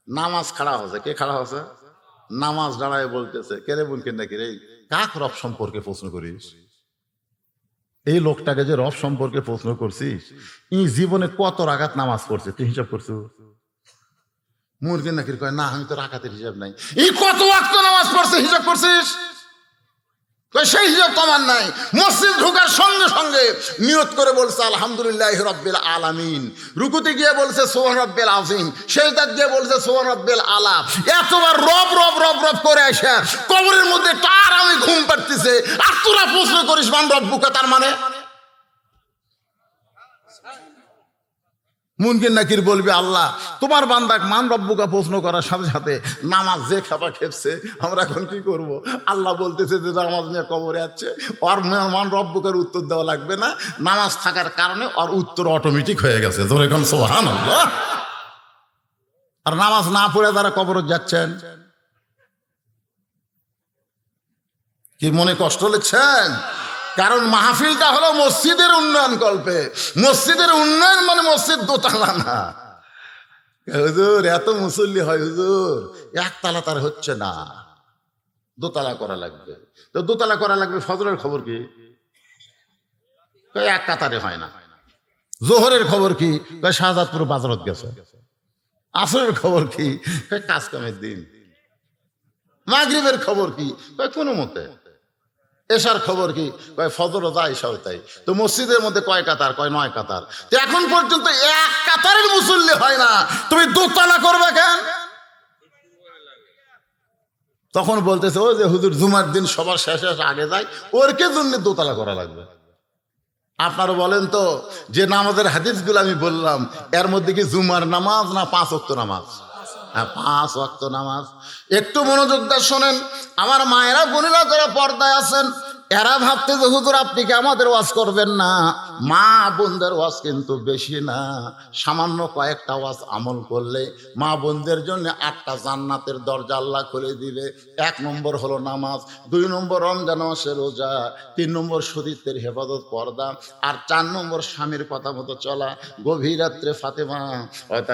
নামাজ খাড়া হচ্ছে। কে খাড়া হচ্ছে? নামাজ দাঁড়ায় বলতেছে, কে রে মুনকির নাকির, এই কাক রব সম্পর্কে প্রশ্ন করিস? এই লোকটাকে যে রব সম্পর্কে প্রশ্ন করছিস, এই জীবনে কত রাকাত নামাজ পড়ছে তুই হিসাব করছো? মুরগির নাকির কয়, না আমি তো রাকাতের হিসাব নাই। এই কত ওয়াক্ত নামাজ পড়ছে হিসাব করছিস? সেই হিসাব তোমার নাই। মসজিদ ঢোকার সঙ্গে সঙ্গে নিয়ত করে বলছে আলহামদুলিল্লাহ রাব্বিল আলামিন, রুকুতে গিয়ে বলছে সুবহান রাব্বিল আযীম, সেজদায় গিয়ে বলছে সুবহান রাব্বিল আলা। এতবার রব রব রব রব করে আসে কবরের মধ্যে তার আমি ঘুম পাড়তেছে, আর তোরা প্রশ্ন করিস মান রব্বুকা, তার মানে? মুনকির নাকির বলবে, আল্লাহ তোমার বান্দাক মান রব্বুকা প্রশ্ন করার সাথে সাথে নামাজ যে খাপা খেপছে, আমরা এখন কি করব? আল্লাহ বলতেছে যে নামাজ নিয়ে কবরে আছে, ওর মান রব্বুকার উত্তর দেওয়া লাগবে না, নামাজ থাকার কারণে ওর উত্তর অটোমেটিক হয়ে গেছে। ধরে কোন সুবহানাল্লাহ। আর নামাজ না পড়ে যারা কবরে যাচ্ছেন, কি মনে কষ্ট লিখছেন? কারণ মাহফিলটা হলো মসজিদের উন্নয়ন কল্পে। মসজিদের উন্নয়ন মানে মসজিদ দোতলা না। হুজুর এত মুসল্লি হয় হুজুর, একতলা তার হচ্ছে না, দোতলা করা লাগবে। তো দোতলা করা লাগবে, ফজরের খবর কি? এক কাতারে হয় না। জোহরের খবর কি? শাহজাদপুর বাজারত গেছে। আসরের খবর কি? কাজ কামের দিন। মাগরিবের খবর কি? কোনো মতে। এশার খবর কি? কয় ফজর যা এশাও তাই। তো মসজিদের মধ্যে কয় কাতার? কয় 9 কাতার। তো এখন পর্যন্ত এক কাতারের মুসল্লি হয় না, তুমি দোতলা করবে কেন? তখন বলতেছে, ও যে হুজুর জুমার দিন সবার শেষে আগে যায়, ওরকে জন্য দোতলা করা লাগবে। আপনারা বলেন তো, যে নামাজের হাদিসগুলো আমি বললাম, এর মধ্যে কি জুমার নামাজ না 5 ওয়াক্ত নামাজ? হ্যাঁ, 5 ওয়াক্ত নামাজ। একটু মনোযোগ দিয়ে শোনেন আমার মায়েরা বোনেরা যারা পর্দায় আছেন, এরা ভাবতে যে হুজুর আপনি কি আমাদের ওয়াজ করবেন না? মা বোনদের ওয়াজ কিন্তু বেশি না, সামান্য কয়েকটা ওয়াজ আমল করলে মা বোনদের জন্য 8টা জান্নাতের দরজা আল্লাহ খুলে দিবে। 1 নম্বর হলো নামাজ, 2 নম্বর রমজান মাসের রোজা, 3 নম্বর শরীয়তের হেফাজত পর্দা, আর 4 নম্বর স্বামীর কথা মতো চলা। গভীর রাত্রে ফাতেমা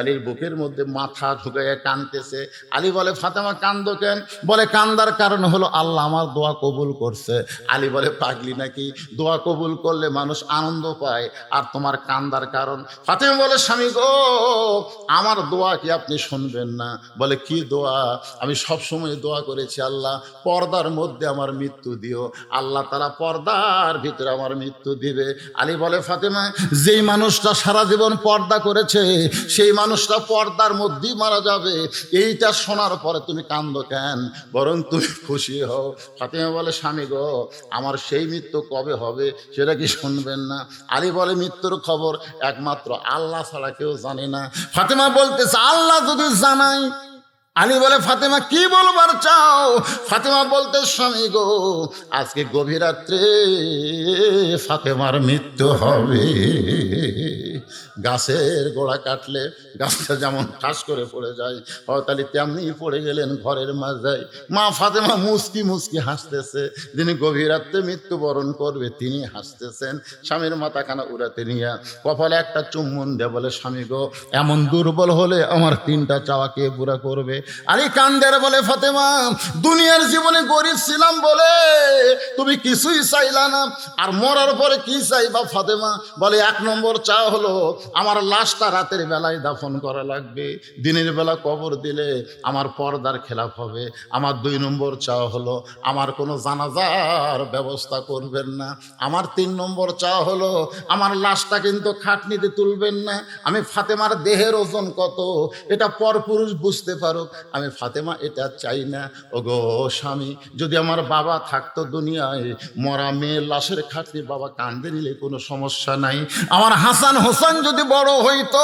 আলীর বুকের মধ্যে মাথা ঢুকাইয়া কাঁদতেছে। আলী বলে, ফাতেমা কান্দো কেন? বলে, কান্দার কারণ হলো আল্লাহ আমার দোয়া কবুল করছে। আলী বলে, পাগলি নাকি? দোয়া কবুল করলে মানুষ আনন্দ পায় আর তোমার কান্দার কারণ। ফাতেমা বলে স্বামী গো, আমার দোয়া কি আপনি শুনবেন না? বলে কি দোয়া? আমি সবসময় দোয়া করেছি, আল্লাহ পর্দার মধ্যে আমার মৃত্যু দিও। আল্লাহ তাআলা পর্দার ভিতরে আমার মৃত্যু দিবে। আলী বলে ফাতেমা, যেই মানুষটা সারা জীবন পর্দা করেছে সেই মানুষটা পর্দার মধ্যেই মারা যাবে, এইটা শোনার পরে তুমি কান্দো কেন? বরং তুমি খুশি হও। ফাতেমা বলে স্বামী গো, আমার সেই মৃত্যু কবে হবে সেটা কি শুনবেন না? আলী বলে মৃত্যুর খবর একমাত্র আল্লাহ ছাড়া কেউ জানে না। ফাতেমা বলতেছে আল্লাহ যদি জানাই। আলী বলে ফাতেমা কি বলবার চাও? ফাতেমা বলতে স্বামী গো, আজকে গভীর রাত্রে ফাতেমার মৃত্যু হবে। গাছের গোড়া কাটলে গাছটা যেমন ঠাস করে পড়ে যায়, হয়তালি তেমনি পড়ে গেলেন ঘরের মাঝায়। মা ফাতেমা মুচকি মুচকি হাসতেছে। যিনি গভীর রাত্রে মৃত্যুবরণ করবে তিনি হাসতেছেন। স্বামীর মাথাখানা উড়াতে নিয়ে কপালে একটা চুম্বন দিয়ে বলে স্বামী গো, এমন দুর্বল হলে আমার তিনটা চাওয়া কে পুরা করবে? আলী কান্দের বলে ফাতেমা, দুনিয়ার জীবনে গরিব ছিলাম বলে তুমি কিছুই চাইলা না, আর মরার পরে কি চাইবা? ফাতেমা বলে এক নম্বর চা হলো আমার লাশটা রাতের বেলায় দাফন করা লাগবে, দিনের বেলা কবর দিলে আমার পর্দার খেলাফ হবে। আমার দুই নম্বর চা হলো আমার কোনো জানাজার ব্যবস্থা করবেন না। আমার তিন নম্বর চা হলো আমার লাশটা কিন্তু খাটনিতে তুলবেন না। আমি ফাতেমার দেহের ওজন কত এটা পরপুরুষ বুঝতে পারুক, আমি ফাতেমা এটা চাই না। ও গো স্বামী, যদি আমার বাবা থাকতো দুনিয়ায়, মরা মেয়ের লাশের খাটনি বাবা কান্দে নিলে কোনো সমস্যা নাই। আমার হাসান হোসেন যদি বড় হইতো,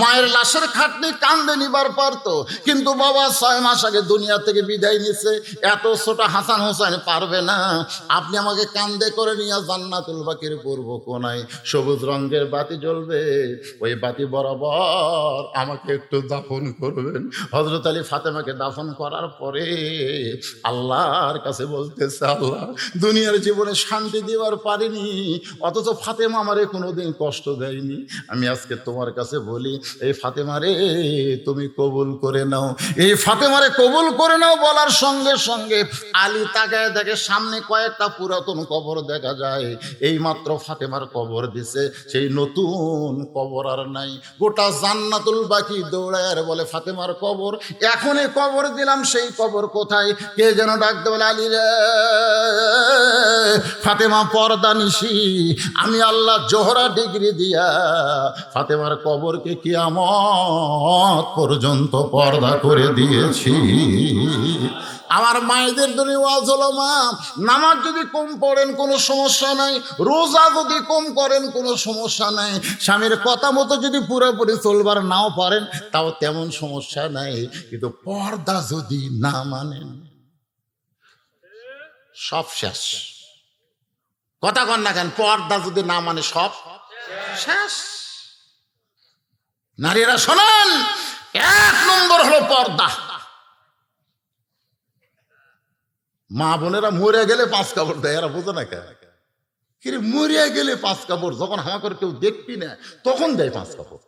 মায়ের লাশের খাটনি কান্দে নিবার পারতো, কিন্তু বাবা 6 মাস আগে দুনিয়া থেকে বিদায় নিছে, এত ছোট হাসান হোসেন পারবে না। আপনি আমাকে কান্দে করে নিয়ে জান্নাতুল বাকির পূর্ব কোনায় সবুজ রঙের বাতি জ্বলবে, ওই বাতি বরাবর আমাকে একটু দাফন করবেন। হযরত আলী ফাতেমাকে দাফন করার পরে আল্লাহর কাছে বলতেছে, আল্লাহ দুনিয়ার জীবনে শান্তি দেওয়ার পারিনি, অথচ ফাতেমা আমারে কোনোদিন কষ্ট দেয়নি। আমি আজকে তোমার কাছে বলি, এই ফাতেমারে তুমি কবুল করে নাও, এই ফাতেমারে কবুল করে নাও। বলার সঙ্গে সঙ্গে আলী তাকায় দেখে সামনে কয়েকটা পুরাতন কবর দেখা যায়। এই মাত্র ফাতেমার কবর দিছে, সেই নতুন কবর আর নাই। গোটা জান্নাতুল বাকি দৌড়ায় আর বলে ফাতেমার কবর, এখনই কবর দিলাম, সেই কবর কোথায়? কে যেন ডাকতে বলে আলী রে, ফাতেমা পর্দা নিশি, আমি আল্লাহ জোহরা ডিগ্রি দিয়া ফাতেমার কবরকে কিয়ামত পর্যন্ত পর্দা করে দিয়েছি। আমার মায়েদের জন্য ওয়াজ হলো, মা নামাজ যদি কম পড়েন কোনো সমস্যা নাই, রোজা যদি কম করেন কোনো সমস্যা নাই, স্বামীর কথা মতো যদি পুরোপুরি চলবার নাও পারেন তাও তেমন সমস্যা নাই, কিন্তু পর্দা যদি না মানেন সব শেষ। কথা কন না কেন? পর্দা যদি না মানে সব শেষ। নারীরা শোনেন, 1 নম্বর হলো পর্দা। মা বোনেরা মরে গেলে 5 কাপড় দেয়, এরা বোঝে না কেন? কিরে মরিয়া গেলে 5 কাপড়, যখন হামাকর কেউ দেখবি না তখন দেয় 5 কাপড়,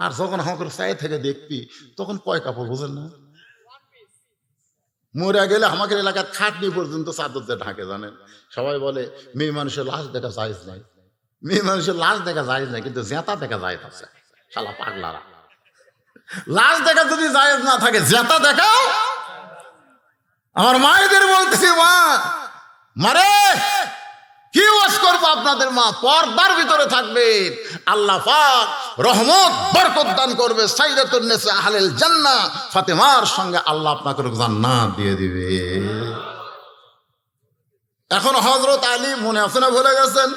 আর যখন হামাকর চাই থেকে দেখবি তখন কয় কাপড়, বোঝেন না? মরিয়া গেলে আমাদের এলাকার খাটনি পর্যন্ত চাদর দিয়ে ঢাকে, জানেন? সবাই বলে মেয়ে মানুষের লাশ দেখা জায়েজ নাই, মেয়ে মানুষের লাশ দেখা জায়েজ নাই, কিন্তু জেতা দেখা জায়েজ আছে। শালা পাগলারা, লাশ দেখা যদি জায়েজ না থাকে জেতা দেখাও। আমার মায়েদের বলতেছি, মা মারে কি ওয়াজ করবো আপনাদের? মা পর্দার ভিতরে থাকবে, আল্লাহ পাক রহমত বরকত দান করবে। সাইয়্যিদাতুন নিসা আহলিল জান্নাহ, ফাতেমার সঙ্গে আল্লাহ আপনাকে জান্নাত দিয়ে দিবে। এখন হযরত আলী মনে আছে না, ভুলে গেছেন?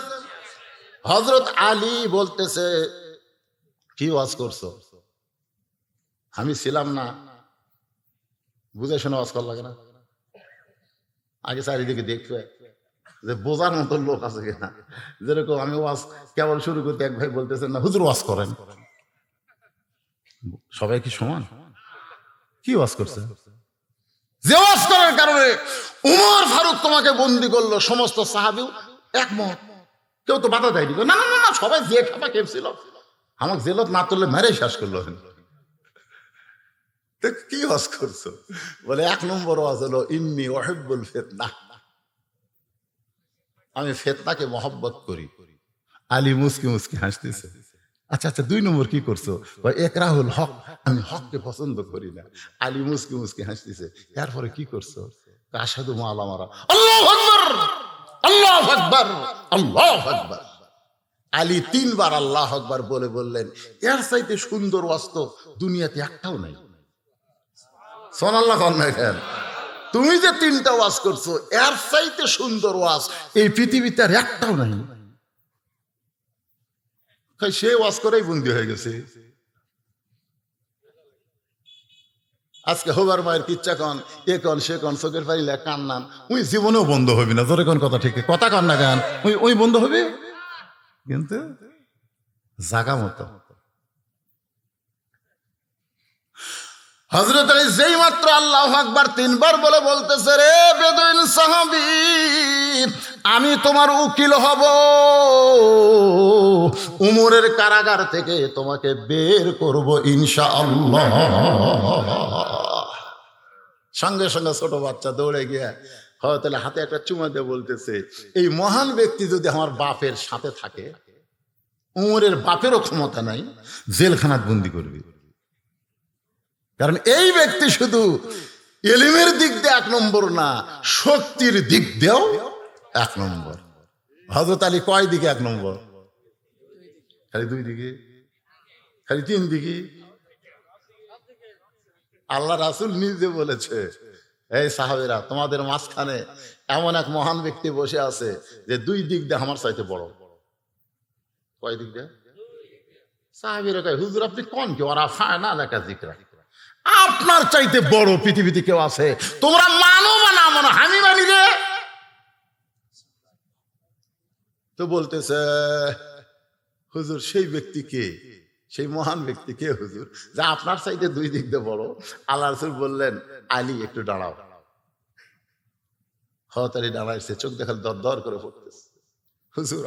হযরত আলী বলতেছে, কি ওয়াজ করছো? আমি ছিলাম না, বুঝে শুনে ওয়াজ করা লাগে না? আগে চারিদিকে দেখবে যে বোঝার মতো লোক আছে কিনা। যেরকম আমি ওয়াজ কেবল শুরু করতে এক ভাই বলতেছেন না, হুজুর ওয়াজ করেন। সবাই কি সমান? কি ওয়াজ করছে? যে ওয়াজ করার কারণে উমর ফারুক তোমাকে বন্দি করলো, সমস্ত সাহাবীও একমত, কেউ তো বাধা দেয়নি। না না না, সবাই যে খাবা খেপছিল, আমাকে জেলত না তুললে মেরে শেষ করলো। কি ওয়াজ করছো? বলে 1 নম্বর ওয়াজ হলো ইন্নী উহিব্বুল ফিতনাহ, আমি ফিতনাকে মহব্বত করি। আলী মুসকি মুসকি হাসতেছে। আচ্ছা আচ্ছা, 2 নম্বর কি করছো? একরাহুল হক, আমি হককে পছন্দ করি না। আলী মুসকি মুসকি হাসতেছে। এরপরে কি করছো? আশহাদু আল্লাহ মারা, আল্লাহু আকবার, আল্লাহু আকবার, আল্লাহু আকবার। আলী 3 বার আল্লাহু আকবার বলে বললেন, এর চাইতে সুন্দর ওয়াজ দুনিয়াতে একটাও নাই। সুবহানাল্লাহ কেন? তুমি যে 3টা ওয়াজ করছো, এর চাইতে সুন্দর ওয়াজ এই পৃথিবীতে আর একটাও নাই। সে ওয়াজ করেই বন্দী হয়ে গেছে। আজকে হবার মায়ের কিচ্ছা কন, এ কন সে কন, চোখের পাইলে কান্নান, ওই জীবনেও বন্ধ হবি না। জোরে কোন কথা, ঠিক কথা কন না গান, ওই বন্ধ হবে, কিন্তু জাগা মতো। হযরত আলী যেই মাত্র আল্লাহু আকবার 3 বার বলে বলতেছে, রে বেদুইন সাহাবী, আমি তোমার উকিল হব, উমরের কারাগার থেকে তোমাকে বের করব ইনশাআল্লাহ। সঙ্গে সঙ্গে ছোট বাচ্চা দৌড়ে গিয়া তাহলে হাতে একটা চুমা দিয়ে বলতেছে, এই মহান ব্যক্তি যদি আমার বাপের সাথে থাকে, উমরের বাপেরও ক্ষমতা নাই, জেলখানাত বন্দি করবি। কারণ এই ব্যক্তি শুধু এলিমের দিক দিয়ে 1 নম্বর না, শক্তির দিক দিয়েও 1 নম্বর। হযরত আলী কয় দিকে 1 নম্বর? খালি 2 দিকে, খালি 3 দিকে? আল্লাহ রাসূল নিজে বলেছে, এই সাহাবীরা, তোমাদের মাঝখানে এমন এক মহান ব্যক্তি বসে আছে যে 2 দিক দিয়ে আমার চাইতে বড়। কয় দিক দিয়ে? সাহাবীরা কয়, হুজুর আপনি কোন কি? ওরা ফায়না লেখা জিকরা, আপনার চাইতে বড় পৃথিবীতে কেউ আছে? তোমরা মানো বা না মানো, আমি মানি রে। তো বলতেছে, হুজুর সেই ব্যক্তি কে? সেই মহান ব্যক্তি কে হুজুর, যা আপনার চাইতে 2 দিক দিয়ে বড়? আল্লাহ রাসূল বললেন, আলী একটু দাঁড়াও। হযরত আলী দাঁড়াইছে, চোখ দেখাল দর দর করে পড়তেছে। হুজুর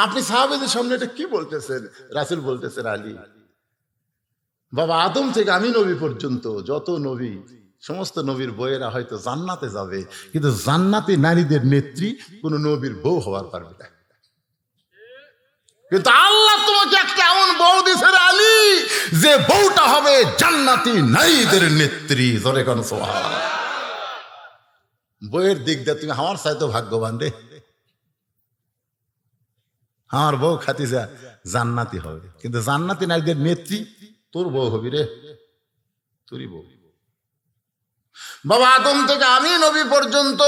আপনি সাহাবীদের সামনে এটা কি বলতেছেন? রাসূল বলতেছেন, আলী, বাবা আদম থেকে আমি নবী পর্যন্ত যত নবী, সমস্ত নবীর বউয়েরা হয়তো জান্নাতে যাবে, কিন্তু জান্নাতি নারীদের নেত্রী কোন নবীর বউ হওয়ার পারবে না। কিন্তু আল্লাহ তোমাকে একটা এমন বউ দিয়েছে আলী, যে বউটা হবে জান্নাতি নারীদের নেত্রী। জোরে কোন সুবহানাল্লাহ। বউয়ের দিক দিয়ে তুমি আমার চাইতে ভাগ্যবান রে। আমার বউ খাতিজা জান্নাতি হবে, কিন্তু জান্নাতি নারীদের নেত্রী তোর বউ হবি রে, তোরই বউ। বাবা আদম থেকে আমি নবী পর্যন্ত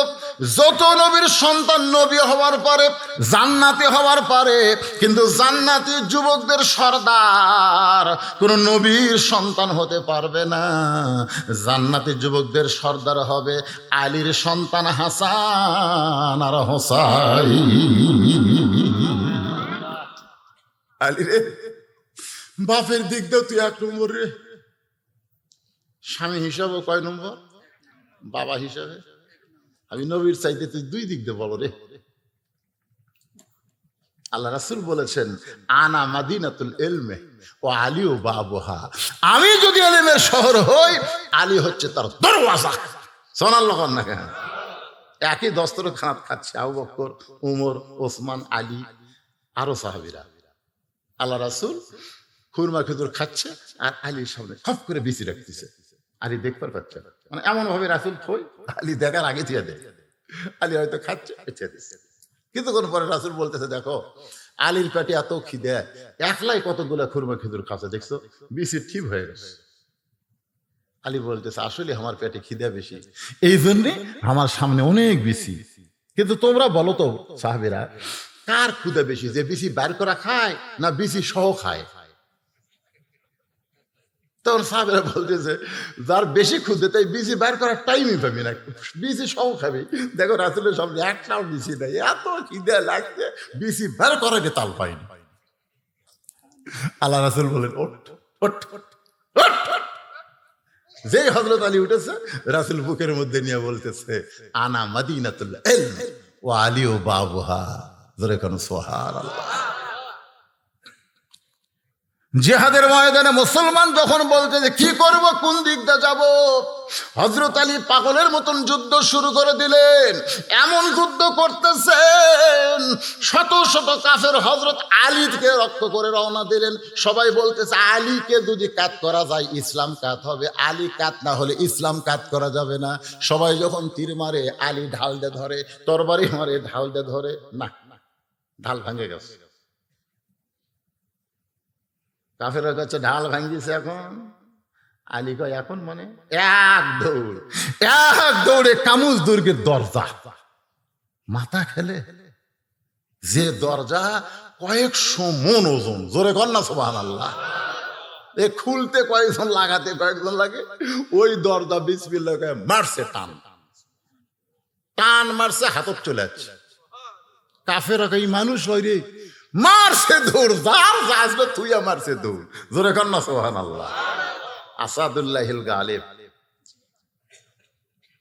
যত নবীর সন্তান নবী হওয়ার পরে জান্নাতি হওয়ার পরে, কিন্তু জান্নাতি যুবকদের সর্দার কোন নবীর সন্তান হতে পারবে না। জান্নাতি যুবকদের সর্দার হবে আলীর সন্তান হাসান আর হোসাইন। আলী রে, বাপের দিক দিয়ে তুই 1 নম্বর রে, স্বামী হিসাবে কয় নম্বর? বাবা হিসাবে আমি নবীর চাইতে তুই 2 দিক দিয়ে বলো রে। আল্লাহ রাসূল বলেছেন, আনা মাদিনাতুল ইলমে ওয়া আলীউ বাবুহা, আমি যদি ইলমের শহর হই, আলী হচ্ছে তার দরওয়াজা। সুবহানাল্লাহ না কেন? একই দস্তরখানাত খাচ্ছে আবু বকর, উমর, ওসমান, আলী, আরো সাহাবীরা। আল্লাহ রাসূল খুরমা খেজুর খাচ্ছে আর আলীর সামনে খপ করে বিচি রাখতেছে, আলী দেখতে পাচ্ছে না। মানে এমন ভাবে রাসূল থই, আলী দেখার আগে দিয়ে দেয়। আলী হয়তো খাচ্ছে, কিছুক্ষণ পরে রাসূল বলতেছে, দেখো আলীর পেটে এত খিদে, একলাই কতগুলা খুরমা খেজুর খাচ্ছে, দেখছো বিচি ঠিক হয়ে গেছে। আলী বলতেছে, আসলে আমার পেটে খিদে বেশি, এই জন্যে আমার সামনে অনেক বিচি। কিন্তু তোমরা বলো তো সাহাবীরা, কার ক্ষুদা বেশি, যে বিচি বাইর করা খায় না বিচি সহ খায়? তখন সাহাবীরা বলতেছে, যার বেশি ক্ষুদে তাই বিচি বাইর করার টাইমই পাবি না, বিচি সহ খাবি। দেখো রাসূলের সামনে একটাও বিচি নাই, এত খিদে লাগছে বিচি বাইর করাকে তাল পাইনি। আল্লাহ রাসূল বলেন, ওঠ ওঠ ওঠ। যেই হযরত আলী উঠেছে, রাসূল বুকের মধ্যে নিয়ে বলতেছে, আনা মাদিনাতুল ইলম ওয়া আলীউ বাবুহা। জোরে কোন সুবহানাল্লাহ। জিহাদের ময়দানে মুসলমান যখন বলতে যে কি করব, কোন দিক দিয়ে যাব, হযরত আলী পাগলের মতন যুদ্ধ শুরু করে দিলেন। এমন যুদ্ধ করতেছেন, শত শত কাফের হযরত আলীকে রক্ত করে রওনা দিলেন। সবাই বলতেছে আলীকে যদি কাত করা যায় ইসলাম কাত হবে, আলী কাত না হলে ইসলাম কাত করা যাবে না। সবাই যখন তীর মারে আলী ঢাল দিয়ে ধরে, তরবারি মারে ঢাল দিয়ে ধরে, না, ঢাল ভাঙে গেছে। কাফেরের কাছে ঢাল ভাঙিয়েছে। এখন আলী কয় এখন মানে এক দৌড়ে কামুজ দুর্গের দরজা মাথা খেলে, যে দরজা কয়েকশো মন ওজন, জোরে কর না সুবহানাল্লাহ। এ খুলতে কয়েকজন, লাগাতে কয়েকজন লাগে। ওই দরজা বিসমিল্লাহ কয়ে মারছে, টান মারছে, হাতত চলে যাচ্ছে। কাফেরা কই মানুষ হয় রে, মারছে দৌড়, যার আসবে তুই মারছে দৌড়, জোরে কর না সুবহানাল্লাহ। আসাদুল্লাহিল গালিব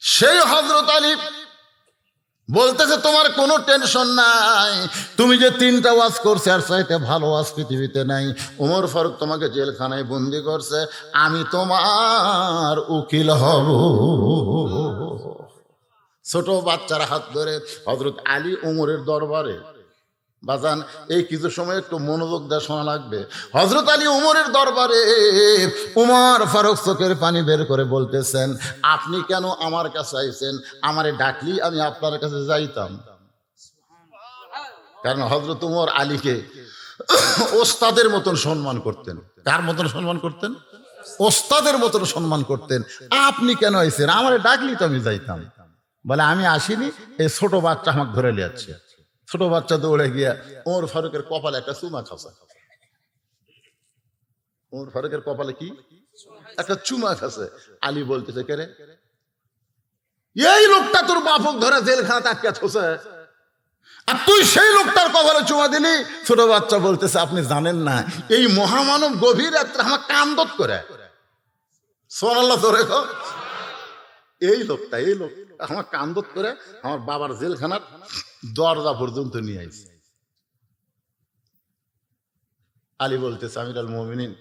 সেই হযরত আলী বলতেছে তোমার কোনো টেনশন নাই, তুমি যে 3টা ওয়াজ করছে আর চাইতে ভালো ওয়াজ পৃথিবীতে নাই। ওমর ফারুক তোমাকে জেলখানায় বন্দি করছে, আমি তোমার উকিল হব। ছোট বাচ্চার হাত ধরে হযরত আলী ওমরের দরবারে, বাজান এই কিছু সময় একটু মনোযোগ দিয়ে শোনা লাগবে। হযরত আলী ওমরের দরবারে, ওমর ফারুক চোখের পানি বের করে বলতেছেন আপনি কেন আমার কাছে আইছেন? আমারে ডাকলি আমি আপনার কাছে যাইতাম। কারণ হযরত ওমর আলীকে ওস্তাদের মতন সম্মান করতেন। কার মতন সম্মান করতেন? ওস্তাদের মতন সম্মান করতেন। আপনি কেন আইছেন? আমারে ডাকলি তো আমি যাইতাম। বলে আমি আসিনি, এই ছোট বাচ্চা আমাকে ধরে নিয়ে যাচ্ছে। ছোট বাচ্চা দৌড়ে গিয়া ওমর ফারুকের কপালে একটা চুমা খাসা। ওমর ফারুকের কপালে কি একটা চুমা খাসে। আলী বলতেছে কে রে? এই লোকটা তোর বাপক ধরে জেলখানাতে আটকে থোছে, আর তুই সেই লোকটার কপালে চুমা দিলি। ছোট বাচ্চা বলতেছে আপনি জানেন না, এই মহামানব গভীর রাত্রে আমার কান্দত করে। সুবহানাল্লাহ ধরে এই লোকটা আমার কান্দত করে আমার বাবার জেলখানার দরজা পর্যন্ত নিয়ে আইছে। আলী বলতেছে আমিরুল মুমিনিন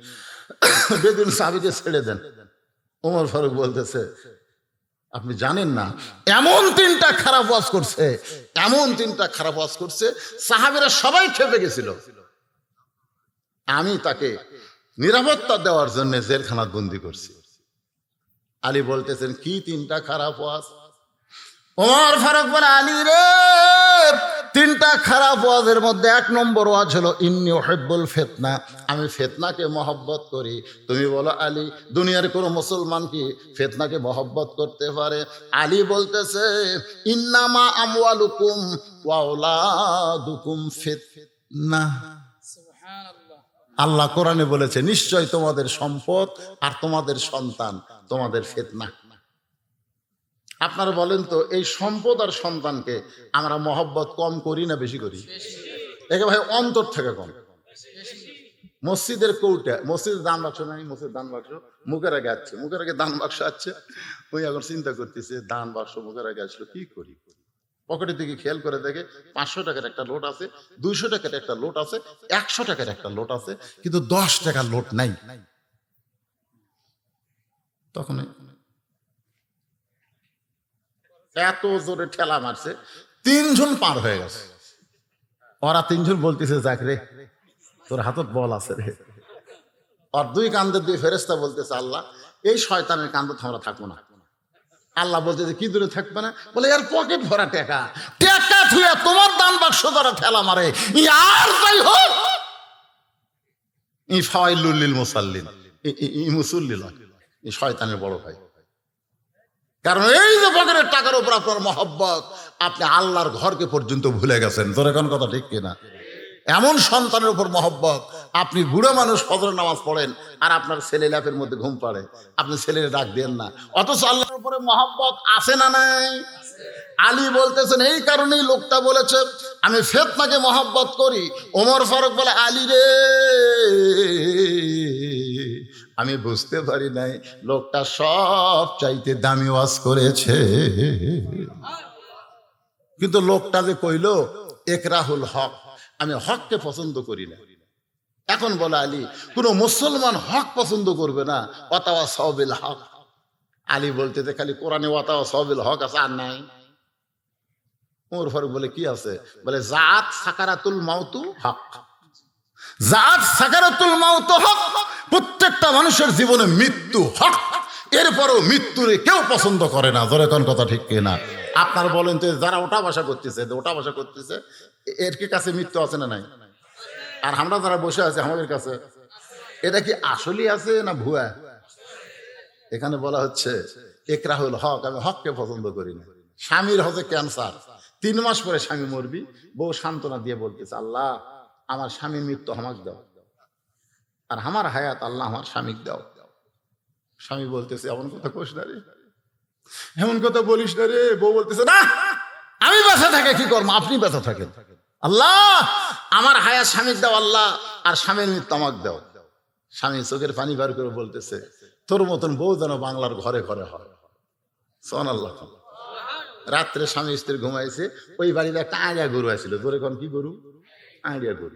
বেদুন সাহাবীকে ছেড়ে দেন। ওমর ফারুক বলতেছে আপনি জানেন না, এমন 3টা খারাপ ওয়াজ করছে, এমন 3টা খারাপ ওয়াজ করছে, সাহাবীরা সবাই খেপে গেছিল। আমি তাকে নিরাপত্তা দেওয়ার জন্য জেলখানাত বন্দি করছি। আলী বলতেছেন কি 3টা খারাপ ওয়াজ? ওমর ফারুক বলে আলী রে, 3টা খারাপ ওয়াজের মধ্যে 1 নম্বর ওয়াজ হলো ইন্নী উহিব্বুল ফিতনা, আমি ফিতনাকে মহব্বত করি। তুমি বলো আলী, দুনিয়ার কোন মুসলমান কি ফিতনাকে মহব্বত করতে পারে? আলী বলতেছে ইন্নামা আমওয়ালুকুম ওয়া আওলাদুকুম ফিতনা। আল্লাহ কোরআনে বলেছে নিশ্চয় তোমাদের সম্পদ আর তোমাদের সন্তান তোমাদের ফিতনা। আপনারা বলেন তো, এই সম্পদ আর সন্তানকে আমরা মহব্বত কম করি না বেশি করি? একে ভাই অন্তর থেকে কম। মসজিদের কৌটা, মসজিদের দান বাক্স নাই, মসজিদের দান বাক্স মুখের আগে আছে, মুখের আগে দান বাক্স আছে। ওই এখন চিন্তা করতেছে দান বাক্স মুখের আগে আসলো কি করি। পকেটের দিকে খেয়াল করে দেখে 500 টাকার একটা লোট আছে, 200 টাকার একটা লোট আছে, 100 টাকার একটা লোট আছে, কিন্তু 10 টাকার লোট নাই। তখন এত জোরে ঠেলা মারছে, 3 জন পার হয়ে গেছে। ওরা 3 জন বলতেছে যাক রে তোর হাতত বল আছে রে। আর 2 কান্দের 2 ফেরেশতা বলতেছে আল্লাহ এই শয়তানের কান্দত আমরা থাকবো না। আল্লাহ বলতেছে কি দূরে থাকবে না? বলে এর পকেট ভরা টাকা, টাকা থুয়া তোমার দান বাক্স দ্বারা ঠেলা মারে। আর যাই হোক ই ফাওয়াইলুল লিল মুসাল্লিন, ই মুসল্লি নয়, এই শয়তানের বড় ভাই। কারণ এই যে পকেটের টাকার উপর আপনার মহব্বত, আপনি আল্লাহর ঘরকে পর্যন্ত ভুলে গেছেন। তোর এখন কথা ঠিক কিনা? এমন সন্তানের উপর মহব্বত, আপনি বুড়ো মানুষ ফজর নামাজ পড়েন আর আপনার ছেলে ল্যাপের মধ্যে ঘুম পাড়ে, আপনি ছেলের ডাক দেন না, অথচ আল্লাহর উপরে মহব্বত আছে না নাই? আলী বলতেছেন এই কারণেই লোকটা বলেছে আমি ফিতনাকে মহব্বত করি। ওমর ফারুক বলে আলী রে আমি বুঝতে পারি নাই লোকটা সব চাইতে দামি ওয়াজ করেছে। কিন্তু লোকটা যে কইল একরাহুল হক, আমি হককে পছন্দ করি না, এখন বলে আলী, কোনো মুসলমান হক পছন্দ করবে না, ওয়াতাওয়া সাওবিল হক। আলী বলতেছে খালি কোরআনে ওয়াতাওয়া সাওবিল হক আছে, আর নাই। ওমর ফারুক বলে কি আছে? বলে জাত সাকারাতুল মাউতু হক, জাত সাকারাতুল মাউতু হক। প্রত্যেকটা মানুষের জীবনে মৃত্যু হক, এরপরও মৃত্যুরে কেউ পছন্দ করে না। ধরে কোন কথা ঠিক কিনা? আপনার বলেন তো, যারা ওটা ভাষা করতেছে, ওটা ভাষা করতেছে, এর কি কাছে মৃত্যু আছে না নাই? আর আমরা যারা বসে আছি আমাদের কাছে, এটা কি আসলেই আছে না ভুয়া? এখানে বলা হচ্ছে একরাহুল হক, আমি হককে পছন্দ করি না। স্বামীর হচ্ছে ক্যান্সার, 3 মাস পরে স্বামী মরবি, বউ সান্ত্বনা দিয়ে বলতেছে আল্লাহ আমার স্বামীর মৃত্যু আমাকে দাও, আর আমার হায়াত আল্লাহ আমার স্বামীকে দাও। স্বামী বলতেছে এমন কথা কোস না রে, এমন কথা বলিস না রে। বউ বলতেছে না, আমি বেঁচে থাকে কি করবো, আপনি বেঁচে থাকেন, আল্লাহ আমার হায়াত স্বামীকে দাও আল্লাহ, আর স্বামীর মৃত্যু আমাকে দাও। স্বামী চোখের পানি বার করে বলতেছে তোর মতন বউ যেন বাংলার ঘরে ঘরে হয়। সুবহানাল্লাহ। রাত্রে স্বামী স্ত্রী ঘুমাইছে, ওই বাড়িতে একটা আড়িয়া গরু আসছিল। ধরে কোন কি গরু? আড়িয়া গরু,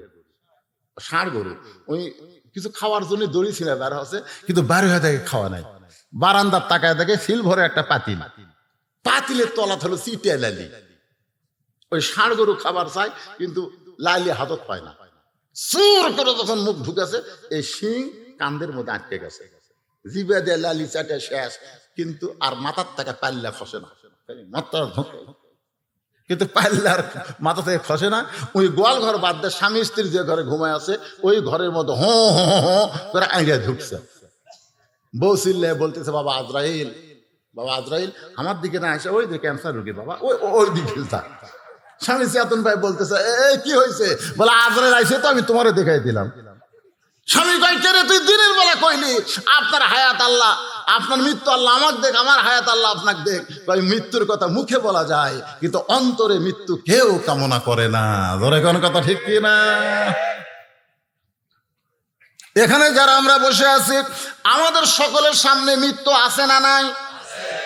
ষাঁড় গরু। ওই কিছু খাওয়ার জন্য দড়ি ছিল বের হচ্ছে, কিন্তু বাড়ি হয়ে থাকে খাওয়া নাই। বারান্দার তাকায় দেখে সিলভরে একটা পাতিল, পাতিলের তলা হলো চিটিয়া লালি। ওই ষাঁড় গরু খাবার চায়, কিন্তু লালি হাতত পায় না। সুর করে যখন মুখ ঢুকেছে, এই শিং কান্দের মধ্যে আটকে গেছে, জিবে দিয়ে লালি চাটে শেষ, কিন্তু আর মাথার থেকে পাল্লা খসে না। মাথার কিন্তু পাল্লার মাথা থেকে খসে না। ওই গোয়াল ঘর বাদ দিয়ে স্বামী স্ত্রী যে ঘরে ঘুমায় আছে, ওই ঘরের মধ্যে হো হো হো করে আইডিয়া ঢুকছে। বউ চিল্লে বলতেছে বাবা আজরাইল, বাবা আজরাইল আমার দিকে না আসে, ওই যে ক্যান্সার রোগী বাবা, ওই দিকে থাক। স্বামী চেতন ভাই বলতেছে এই কি হয়েছে? বলে আজরাইল আইসে তো, আমি তোমারে দেখাই দিলাম। স্বামী কয় কে রে, তুই দিনের বেলা কইলি আপনার হায়াত আল্লাহ, আপনার মৃত্যু আল্লাহ আমাকে দেখ, আমার হায়াত আল্লাহ আপনাকে দেখ। মৃত্যুর কথা মুখে বলা যায়, কিন্তু অন্তরে মৃত্যু কেউ কামনা করে না। ধরে কোন কথা ঠিক কি না? এখানে যারা আমরা বসে আছি, আমাদের সকলের সামনে মৃত্যু আছে না নাই?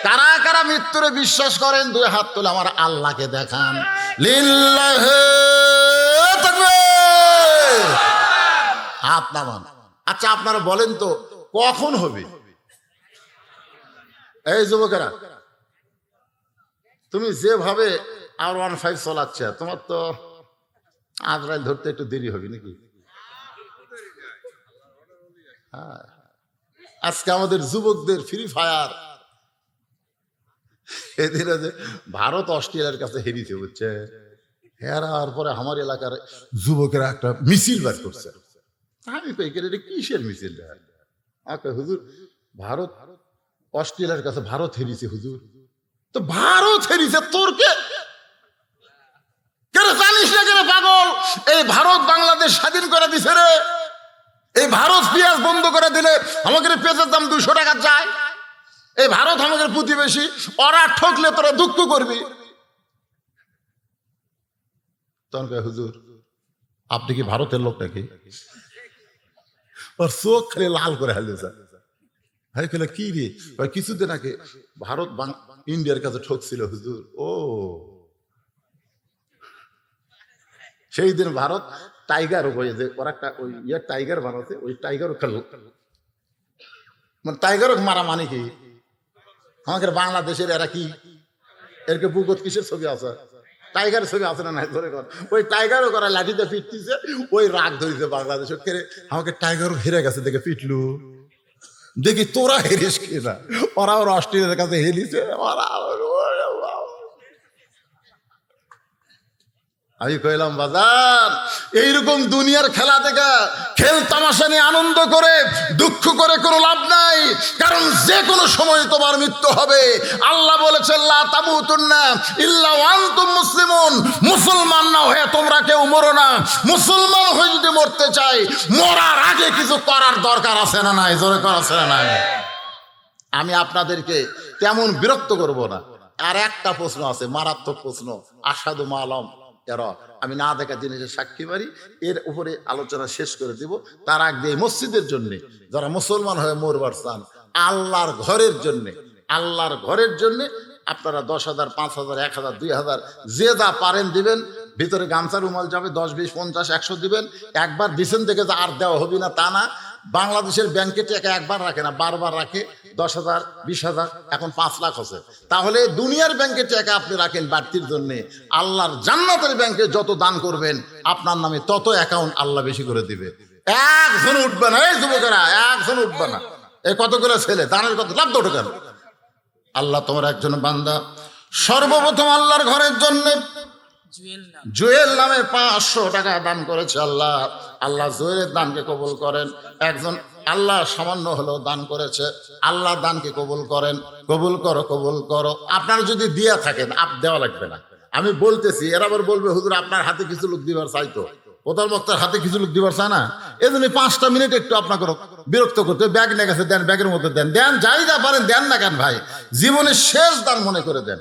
কারা কারা মৃত্যুরে বিশ্বাস করেন? 2 হাত তুলে আমার আল্লাহকে দেখান। লিল্লাহি তাকবীর। হাত নামান। আচ্ছা আপনারা বলেন তো কখন হবে? এই যুবকেরা, তুমি যেভাবে R15 চালাচ্ছে, তোমার তো আজরাইল ধরতে একটু দেরি হবে নাকি? হ্যাঁ, আজকে আমাদের যুবকদের ফ্রি ফায়ার, এদিন ভারত অস্ট্রেলিয়ার কাছে হেরিছে, বুঝছে? হেরার পরে আমার এলাকার যুবকেরা একটা মিছিল বের করছে। আমি কই এটা কিসের মিছিল? হুজুর ভারত অস্ট্রেলিয়ার কাছে ভারত হেরিছে হুজুর। তো ভারত হেরিছে তোর কে জানিস না কেন পাগল? এই ভারত বাংলাদেশ স্বাধীন করে দিছে রে। এই ভারত পেঁয়াজ বন্ধ করে দিলে আমাদের পেঁয়াজের দাম 200 টাকা যায়। এই ভারত আমাদের প্রতিবেশী, ওরা ঠকলে তোরা দুঃখ করবি। তখন কয় হুজুর আপনি কি ভারতের লোক নাকি? ওর চোখ খালি লাল করে হালিয়েছে। ভাই কইলে কি রে? কিছুদিন আগে ভারত ইন্ডিয়ার কাছে ঠকছিল হুজুর। ও সেই দিন ভারত টাইগার হয়েছে, ওরা একটা ওই টাইগার বানাতে, ওই টাইগারও খেলো, মানে টাইগারও মারা মানে কি? আমাদের বাংলাদেশের এরা কি এরকে বুকত কিসের ছবি আছে? টাইগার ছবি আছে না নাই? ধরে কর ওই টাইগারও করা লাঠিতে পিটতেছে, ওই রাগ ধরেছে বাংলাদেশ। আমাকে টাইগারও হেরে গেছে দেখে পিটলু। দেখি তোরা হেরিস কিনা? ওরা ওর অস্ট্রেলিয়ার কাছে হেরিছে। আমি কইলাম বাজার, এইরকম দুনিয়ার খেলা দেখা, খেল তামাশা নিয়ে আনন্দ করে দুঃখ করে কোনো লাভ নাই, কারণ যে কোনো সময় তোমার মৃত্যু হবে। আল্লাহ বলেছেন লা তামুতুন্না ইল্লা ওয়া আনতুম মুসলিমুন, মুসলমান না হয়ে তোমরা কেউ মরো না। মুসলমান হয়ে যদি মরতে চাই, মরার আগে কিছু করার দরকার আছে না নাই? জোরে করা আছে না নাই? আমি আপনাদেরকে তেমন বিরক্ত করব না। আর একটা প্রশ্ন আছে, মারাত্মক প্রশ্ন, আসাদু মালাম এরা, আমি না দেখা জিনিসের সাক্ষী বাড়ি, এর উপরে আলোচনা শেষ করে দিব। তার আগে মসজিদের জন্য যারা মুসলমান হয়ে মরবার চান, আল্লাহর ঘরের জন্য, আল্লাহর ঘরের জন্য আপনারা 10,000, 5,000, 1,000, 2,000 যে যা পারেন দিবেন। ভিতরে গামছা রুমাল যাবে, 10, 20, 50, 100 দিবেন। একবার দিছেন দেখে যে আর দেওয়া হবে না তা না। বাংলাদেশের ব্যাংকে টাকা একবার রাখে না, বারবার রাখে। 10,000, 20,000, এখন 5 লাখ হচ্ছে। তাহলে দুনিয়ার ব্যাংকে টাকা আপনি রাখেন বাড়তির জন্য, আল্লাহর জান্নাতের ব্যাংকে যত দান করবেন আপনার নামে তত অ্যাকাউন্ট আল্লাহ বেশি করে দিবে। একজন উঠবে না, এই যুবকেরা একজন উঠবে না। এই কতগুলো ছেলে দানের কত লাভ দৌড়ে গেল। আল্লাহ তোমার একজন বান্দা সর্বপ্রথম আল্লাহর ঘরের জন্য জুয়েল নামে 500 টাকা দান করেছে। আল্লাহ জুয়েলের দানকে কবুল করেন। একজন আল্লাহ সামান্য হলেও দান করেছে, আল্লাহ দানকে কবুল করেন। কবুল করো, কবুল করো। আপনারা যদি দিয়া থাকেন দেওয়া লাগবে না, আমি বলতেছি। এরা আবার বলবে হুজুর আপনার হাতে কিছু লোক দিবার চাইতো, প্রধান বক্তার হাতে কিছু লোক দিবার চায় না। এই জন্য 5টা মিনিট একটু আপনাকে বিরক্ত করতে, ব্যাগ নিয়ে গেছে দেন, ব্যাগের মধ্যে দেন, দেন যাই যা পারেন দেন না কেন ভাই, জীবনের শেষ দান মনে করে দেন।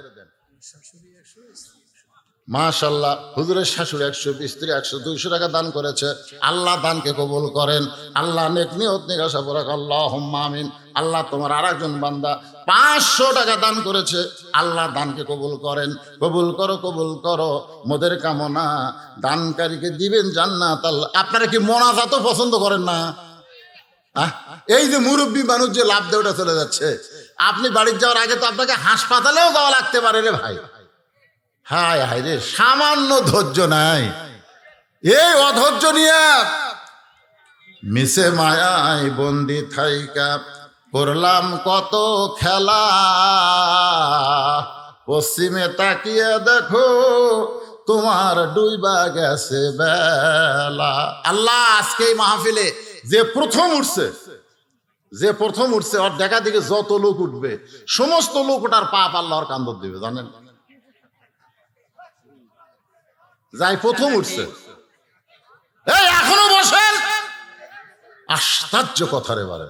মাশাআল্লাহ, হুজুরের শাশুড়ি 120, স্ত্রী 100, 200 টাকা দান করেছে। আল্লাহ দানকে কবুল করেন। আল্লাহ নেক নিয়ত নেক আশা পরাক, আল্লাহুম্মা আমিন। আল্লাহ তোমার আরেকজন বান্দা 500 টাকা দান করেছে। আল্লাহ দানকে কবুল করেন। কবুল করো, কবুল করো। মোদের কামনা দানকারীকে দিবেন জান্নাত। আল্লাহ, আপনারা কি মোনাজাত পছন্দ করেন না? এই যে মুরব্বী মানুষ যে লাভ দেওয়াটা চলে যাচ্ছে, আপনি বাড়ি যাওয়ার আগে তো আপনাকে হাসপাতালেও যাওয়া লাগতে পারে রে ভাই। হায় হায় রে, সামান্য ধৈর্য নাই। এই অধৈর্য নিয়ে মিশে মায়ায় বন্দি থাইকা করলাম কত খেলা, পশ্চিমে তাকিয়ে দেখো তোমার ডুইবা গেছে বেলা। আল্লাহ আজকে এই মাহফিলে যে প্রথম উঠছে ওর দেখা দিকে যত লোক উঠবে সমস্ত লোক ওটার পাপ আল্লাহর কান্দর দিবে, জানেন? যাই প্রথম উঠছে, এই এখনো বসেন। আশ্চর্য কথা রে বারে,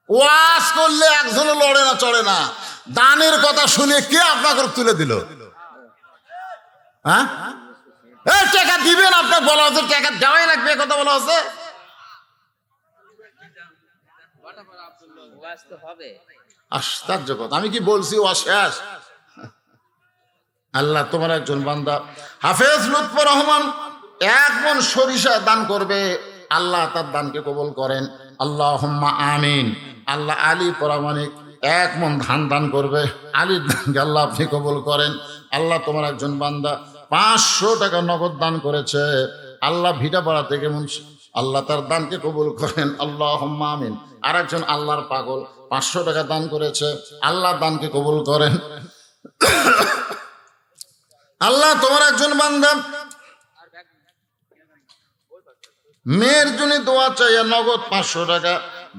ওয়াজ করলে একজনও লড়ে না, চড়ে না। দানের কথা শুনে কে আপনাকে তুলে দিল? হ্যাঁ, এই টাকা দিবেন, আপনাকে বলা হচ্ছে টাকা দেওয়াই লাগবে, কথা বলা হচ্ছে। আশ্চর্য কথা, আমি কি বলছি ওয়াজ শেষ? আল্লাহ তোমার একজন বান্দা হাফেজ লুৎফর রহমান 1 মণ সরিষা দান করবে। আল্লাহ তার দানকে কবুল করেন, আল্লাহুম্মা আমিন। আল্লাহ আলী পরামানিক 1 মণ ধান দান করবে। আলীর দানকে আল্লাহ আপনি কবুল করেন। আল্লাহ তোমার একজন বান্দা 500 টাকা নগদ দান করেছে। আল্লাহ ভিটাপাড়া থেকে মুন্সি, আল্লাহ তার দানকে কবুল করেন, আল্লাহুম্মা আমিন। আর একজন আল্লাহর পাগল 500 টাকা দান করেছে। আল্লাহ দানকে কবুল করেন। আল্লাহ তোমার একজন বান্দা মেয়ের জন্য দোয়া চাইয়া নগদ 500 টাকা,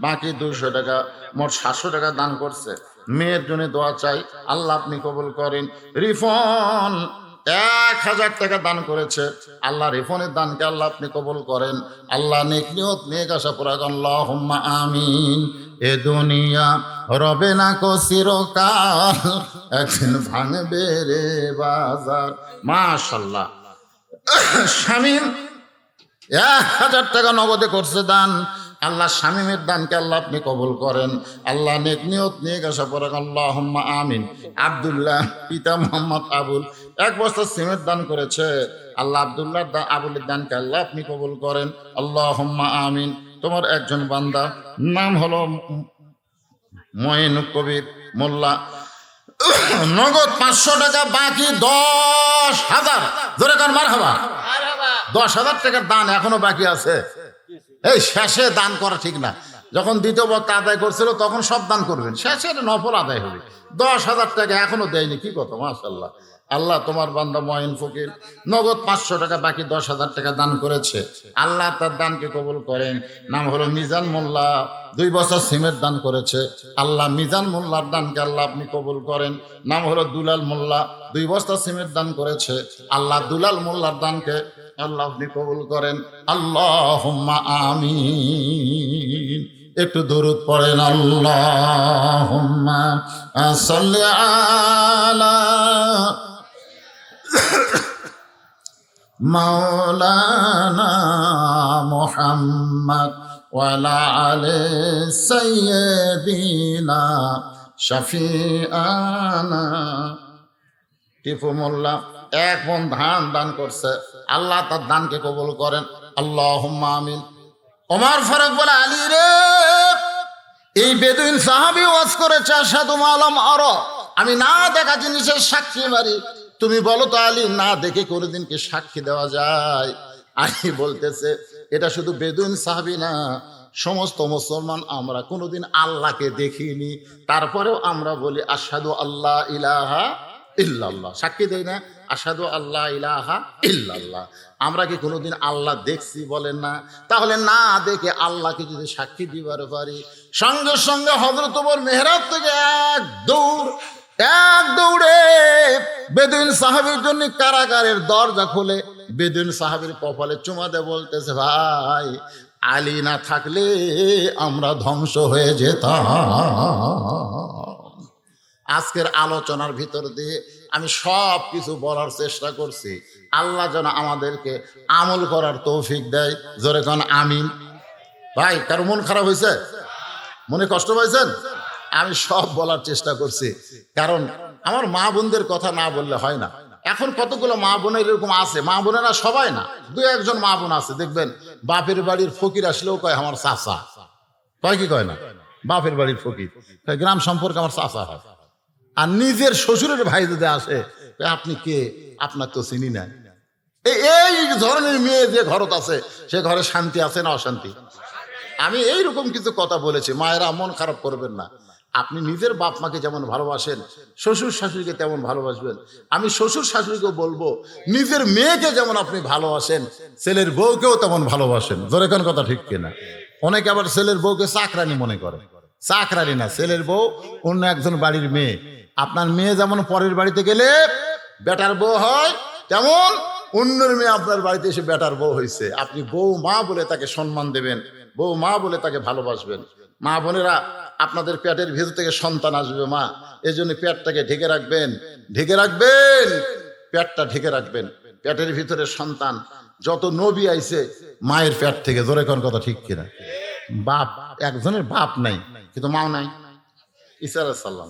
বাকি 200 টাকা, মোট 700 টাকা দান করছে। মেয়ের জন্য দোয়া চাই, আল্লাহ আপনি কবুল করেন। রিফন 1000 টাকা দান করেছে। আল্লাহ রিফনের দানকে আল্লাহ আপনি কবুল করেন। আল্লাহ নেক নিয়ত নেক আশা পুরা, আল্লাহুম্মা আমিন। এ দুনিয়া রবে না কো চিরকাল, একদিন ভাঙবে রে বাজার। মাশাআল্লাহ, শামীম 1000 টাকা নগদে করছে দান। আল্লাহ শামীমের দানকে আল্লাহ আপনি কবুল করেন। আল্লাহ নেক নিয়ত নেক আশা পরাক, আল্লাহুম্মা আমিন। আব্দুল্লাহ পিতা মোহাম্মদ আবুল 1 বস্তা সিমেন্ট দান করেছে। আল্লাহ আব্দুল্লাহ আবুলের দানকে আল্লাহ আপনি কবুল করেন, আল্লাহুম্মা আমিন। তোমার একজন বান্দা নাম হলো মঈন কবির মোল্লা, নগদ 500 টাকা, বাকি 10,000। ধরে কান মারহাবা, 10,000 টাকার দান এখনো বাকি আছে। এই শেষে দান করা ঠিক না। যখন দ্বিতীয় বক্তা আদায় করছিল তখন সব দান করবেন, শেষে নফল আদায় হবে। 10,000 টাকা এখনো দেয়নি, কি কথা। মাশাআল্লাহ, আল্লাহ তোমার বান্দা মঈন ফকির নগদ 500 টাকা, বাকি 10,000 টাকা দান করেছে। আল্লাহ তার দানকে কবুল করেন। নাম হলো মিজান মোল্লা, 2 বছর সিমেন্ট দান করেছে। আল্লাহ মিজান মোল্লার দানকে আল্লাহ আপনি কবুল করেন। নাম হলো দুলাল মোল্লা, 2 বস্তা সিমেন্ট দান করেছে। আল্লাহ দুলাল মোল্লার দানকে আল্লাহ আপনি কবুল করেন, আল্লাহুম্মা আমিন। একটু দরুদ পড়েন, আল্লাহুম্মা সাল্লি আলা মাওলানা মুহাম্মদ ওয়া আলা আলি সাইয়্যিদিনা শাফিআনা টিপু মোল্লা 1 মণ ধান দান করছে, আল্লাহ তার দানকে কবুল করেন, আল্লাহুম্মা আমিন। ওমর ফারুক বলে, আলী রে, এই বেদুইন সাহাবী ওয়াজ করেছে আশহাদু মালাম আরা, আমি না দেখা জিনিসের সাক্ষী মারি। তুমি বলো তো আলী, না দেখে কোনোদিন কি সাক্ষী দেওয়া যায়? আলী বলতেছে, এটা শুধু বেদুইন সাহাবী না, সমস্ত মুসলমান আমরা কোনোদিন আল্লাহকে দেখিনি, তারপরেও আমরা বলি আশহাদু আল্লাহ ইলাহা ইল্লাল্লাহ, সাক্ষী দেই না আশহাদু আল্লাহ ইলাহা ইল্লাল্লাহ। আমরা কি কোনোদিন আল্লাহ দেখছি? বলেন না। তাহলে না দেখে আল্লাহকে যদি সাক্ষী দিবার পারি, সঙ্গে সঙ্গে হযরত ওমর মেহরাব থেকে এক দৌড়ে বেদুইন সাহাবীর জন্য কারাগারের দরজা খুলে বেদুইন সাহাবীর কপালে চুমা দিয়ে বলতেছে, ভাই আলী না থাকলে আমরা ধ্বংস হয়ে যেতাম। আজকের আলোচনার ভিতর দিয়ে আমি সব কিছু বলার চেষ্টা করছি, আল্লাহ যেন আমাদেরকে আমল করার তৌফিক দেয়। জোরে কোন আমিন। ভাই কারো মন খারাপ হয়েছে? মনে কষ্ট পাইছেন? আমি সব বলার চেষ্টা করছি, কারণ আমার মা বোনদের কথা না বললে হয় না। এখন কতগুলো মা বোনের এরকম আছে, মা বোনেরা সবাই না, 2-1 মা বোন আছে, দেখবেন বাপের বাড়ির ফকির আসলেও কয় আমার চাচা, কয় কি কয় না? বাপের বাড়ির ফকির গ্রাম সম্পর্কে আমার চাচা হয়। আর নিজের শ্বশুরের ভাই যদি আসে, আপনি কে? আপনার তো চিনি না। এই ধরনের মেয়ে যে ঘরত আছে, সে ঘরে শান্তি আছে না অশান্তি? আমি এইরকম কিছু কথা বলেছি, মায়েরা মন খারাপ করবেন না। আপনি নিজের বাপ মাকে যেমন ভালোবাসেন, শ্বশুর শাশুড়িকে তেমন ভালোবাসবেন। আমি শ্বশুর শাশুড়িকে বলবো, নিজের মেয়েকে যেমন আপনি ভালোবাসেন, ছেলের বউকেও তেমন ভালোবাসেন। জোরে কোন কথা ঠিক কিনা? অনেকে আবার ছেলের বউকে চাকরানি মনে করে। চাকরানি না, ছেলের বউ অন্য একজন বাড়ির মেয়ে। আপনার মেয়ে যেমন পরের বাড়িতে গেলে বেটার বউ হয়, তেমন অন্যের মেয়ে আপনার বাড়িতে এসে বেটার বউ হয়েছে, আপনি বউ মা বলে তাকে সম্মান দেবেন, বউ মা বলে তাকে ভালোবাসবেন। মা বোনেরা, আপনাদের পেটের ভেতর থেকে সন্তান আসবে মা, এই জন্য পেটটাকে ঢেকে রাখবেন, পেটটা ঢেকে রাখবেন। পেটের ভিতরে সন্তান, যত নবী আইছে মায়ের পেট থেকে। জোরে কোন কথা ঠিক কিনা? বাপ একজনের বাপ নাই, কিন্তু মাও নাই। ঈসা আলাইহিস সালাম,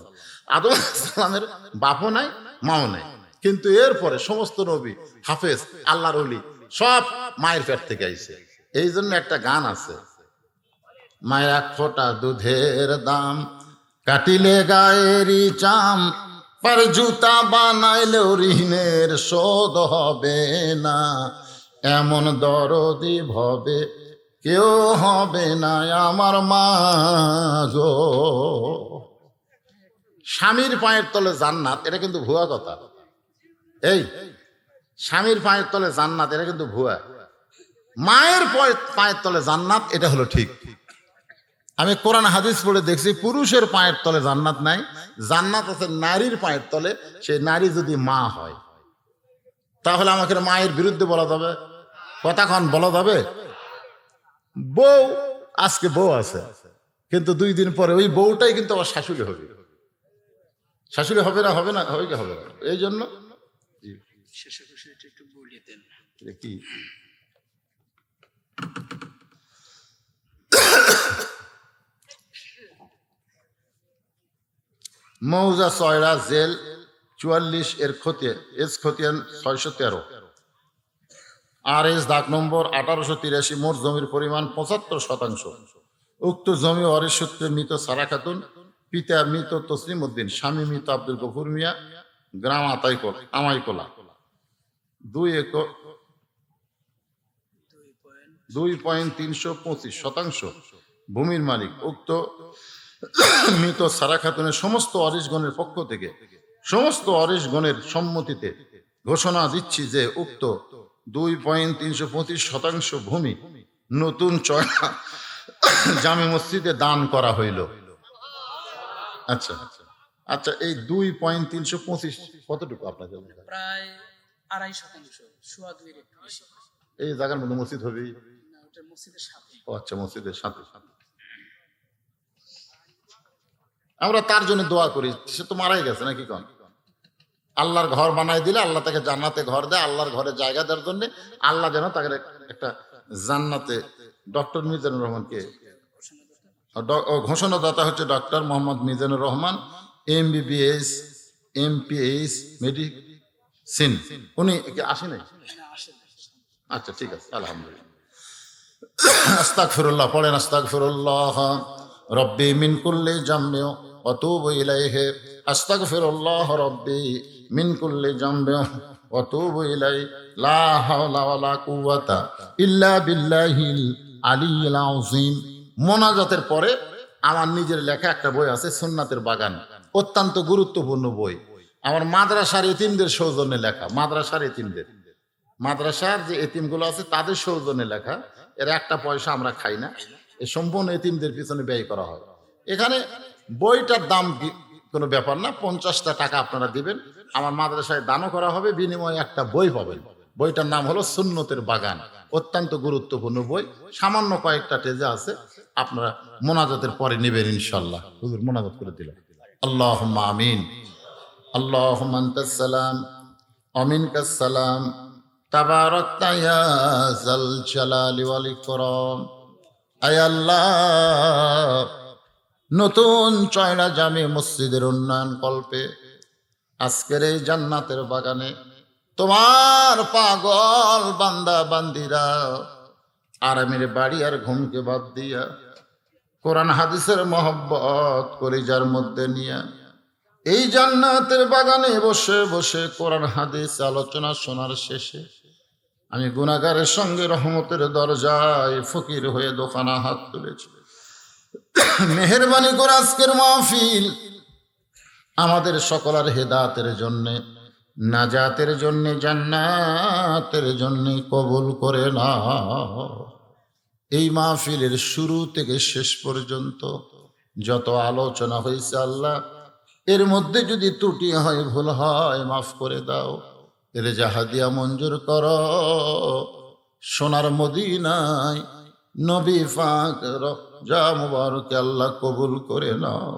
আদম আলাইহিস সালামের বাপও নাই, মাও নাই, কিন্তু এরপরে সমস্ত নবী, হাফেজ, আল্লাহর ওলি সব মায়ের পেট থেকে আইছে। এই জন্য একটা গান আছে, মায়ের 1 ফোঁটা দুধের দাম, কাটিলে গায়েরই চাম, পার জুতা বানাইলেও ঋণের শোধ হবে না, এমন দরদি ভবে কেউ হবে না আমার মা গো। স্বামীর পায়ের তলে জান্নাত, এটা কিন্তু ভুয়া কথা। এই স্বামীর পায়ের তলে জান্নাত, এটা কিন্তু ভুয়া। মায়ের পায়ের তলে জান্নাত, এটা হলো ঠিক। আমি কোরআন হাদিস পড়ে দেখছি, পুরুষের পায়ের তলে জান্নাত নাই, জান্নাত আছে নারীর পায়ের তলে। সেই নারী যদি মা হয়, তাহলে আমাকে মায়ের বিরুদ্ধে বলা যাবে? কথাক্ষণ বলা যাবে? বউ, আজকে বউ আছে, কিন্তু 2 দিন পরে ওই বউটাই কিন্তু আবার শাশুড়ি হবে। শাশুড়ি হবে না? হবে না? হবে কি হবে না? এই জন্য কি মৌজা সয়রা জেল 44 এর খতিয়ান 613, আর এস দাগ নম্বর 1883, মোট জমির পরিমাণ 75%। উক্ত জমি ওয়ারিশ সূত্রে মৃত সারা খাতুন, পিতা মৃত তসলিম উদ্দিন, স্বামী মৃত আব্দুল গফুর মিয়া, গ্রাম আমাইকোলা, 2 একর 2.325 ভূমির মালিক। উক্ত মৃত সারা খাতুনের সমস্ত ওয়ারিশগণের পক্ষ থেকে, সমস্ত ওয়ারিশগণের সম্মতিতে ঘোষণা দিচ্ছি যে উক্ত 2.325 ভূমি নতুন চয়না জামে মসজিদে দান করা হইল। আচ্ছা আচ্ছা, এই 2.325 কতটুকু আপনাদের? প্রায় 2.5%, একটু বেশি। এই জায়গার মধ্যে মসজিদ হবে? না, ওটা মসজিদের সাথে। ও আচ্ছা, মসজিদের সাথে। আমরা তার জন্য দোয়া করি, সে তো মারাই গেছে নাকি কোন? আল্লাহর ঘর বানাই দিলে আল্লাহ তাকে জান্নাতে ঘর দেয়, আল্লাহর ঘরে জায়গা দেওয়ার জন্য আল্লাহ যেন তাকে একটা জান্নাতে। ডক্টর মিজানুর রহমানকে ঘোষণাদাতা হচ্ছে doctor Mohammad Mizanur Rahman, MBBS MPH সিন, উনি কি আসে নাই? না আসে না। আচ্ছা ঠিক আছে, আলহামদুলিল্লাহ। আস্তাগফিরুল্লাহ পড়েন, আস্তাগফিরুল্লাহ রব্বি মিন কুল্লি জামবি ওয়া তুবু ইলাইহি, আস্তাগফিরুল্লাহ রব্বি মিন কুল্লি জামবি ওয়া তুবু ইলাইহি, লা হাওলা ওয়ালা কুওয়াতা ইল্লা বিল্লাহিল আলিয়্যিল আযীম। মোনাজাতের পরে আমার নিজের লেখা একটা বই আছে, সুন্নাতের বাগান, অত্যন্ত গুরুত্বপূর্ণ বই। আমার মাদ্রাসার এতিমদের সৌজন্যে লেখা, মাদ্রাসার এতিমদের, মাদ্রাসার যে এতিমগুলো আছে তাদের সৌজন্যে লেখা। এর একটা পয়সা আমরা খাই না, এই সম্পূর্ণ এতিমদের পিছনে ব্যয় করা হয়। এখানে বইটার দাম কোনো ব্যাপার না, 50টা টাকা আপনারা দিবেন, আমার মাদ্রাসায় দানও করা হবে, বিনিময়ে একটা বই পাবেন। বইটার নাম হলো সুন্নতের বাগান, অত্যন্ত গুরুত্বপূর্ণ বই। সামান্য কয়েকটা পেজে আছে, আপনারা মোনাজাতের পরে নেবেন ইনশাল্লাহ। হুজুর মোনাজাত করে দিলেন। আল্লাহুম্মা আমিন। আল্লাহুম্মা আনতাস সালাম ওয়া মিনকাস সালাম, তাবারাকতা ইয়া যাল জালালি ওয়াল ইকরাম। আয় আল্লাহ, নতুন চয়না জামে মসজিদের উন্নয়ন কল্পে আজকের এই জান্নাতের বাগানে তোমার পাগল বান্দা বান্দিরা আরামের বাড়ি আর ঘুমকে বাদ দিয়া কোরআন হাদিসের মহব্বত কলিজার মধ্যে নিয়া এই জান্নাতের বাগানে বসে বসে কোরআন হাদিস আলোচনা শোনার শেষে আমি গুনাহগারের সঙ্গে রহমতের দরজায় ফকির হয়ে দোকানা হাত তুলেছি। মেহেরবানি করে আজকের মাহফিল আমাদের সকলের হেদায়েতের জন্য, নাজাতের জন্য, জান্নাতের জন্য কবুল করে নাও। এই মাহফিলের শুরু থেকে শেষ পর্যন্ত যত আলোচনা হয়েছে আল্লাহ, এর মধ্যে যদি ত্রুটি হয়, ভুল হয়, মাফ করে দাও। এর জাহাদিয়া মঞ্জুর করো। সোনার মদিনায় নবী পাক রওজা মুবারকে আল্লাহ কবুল করে নাও।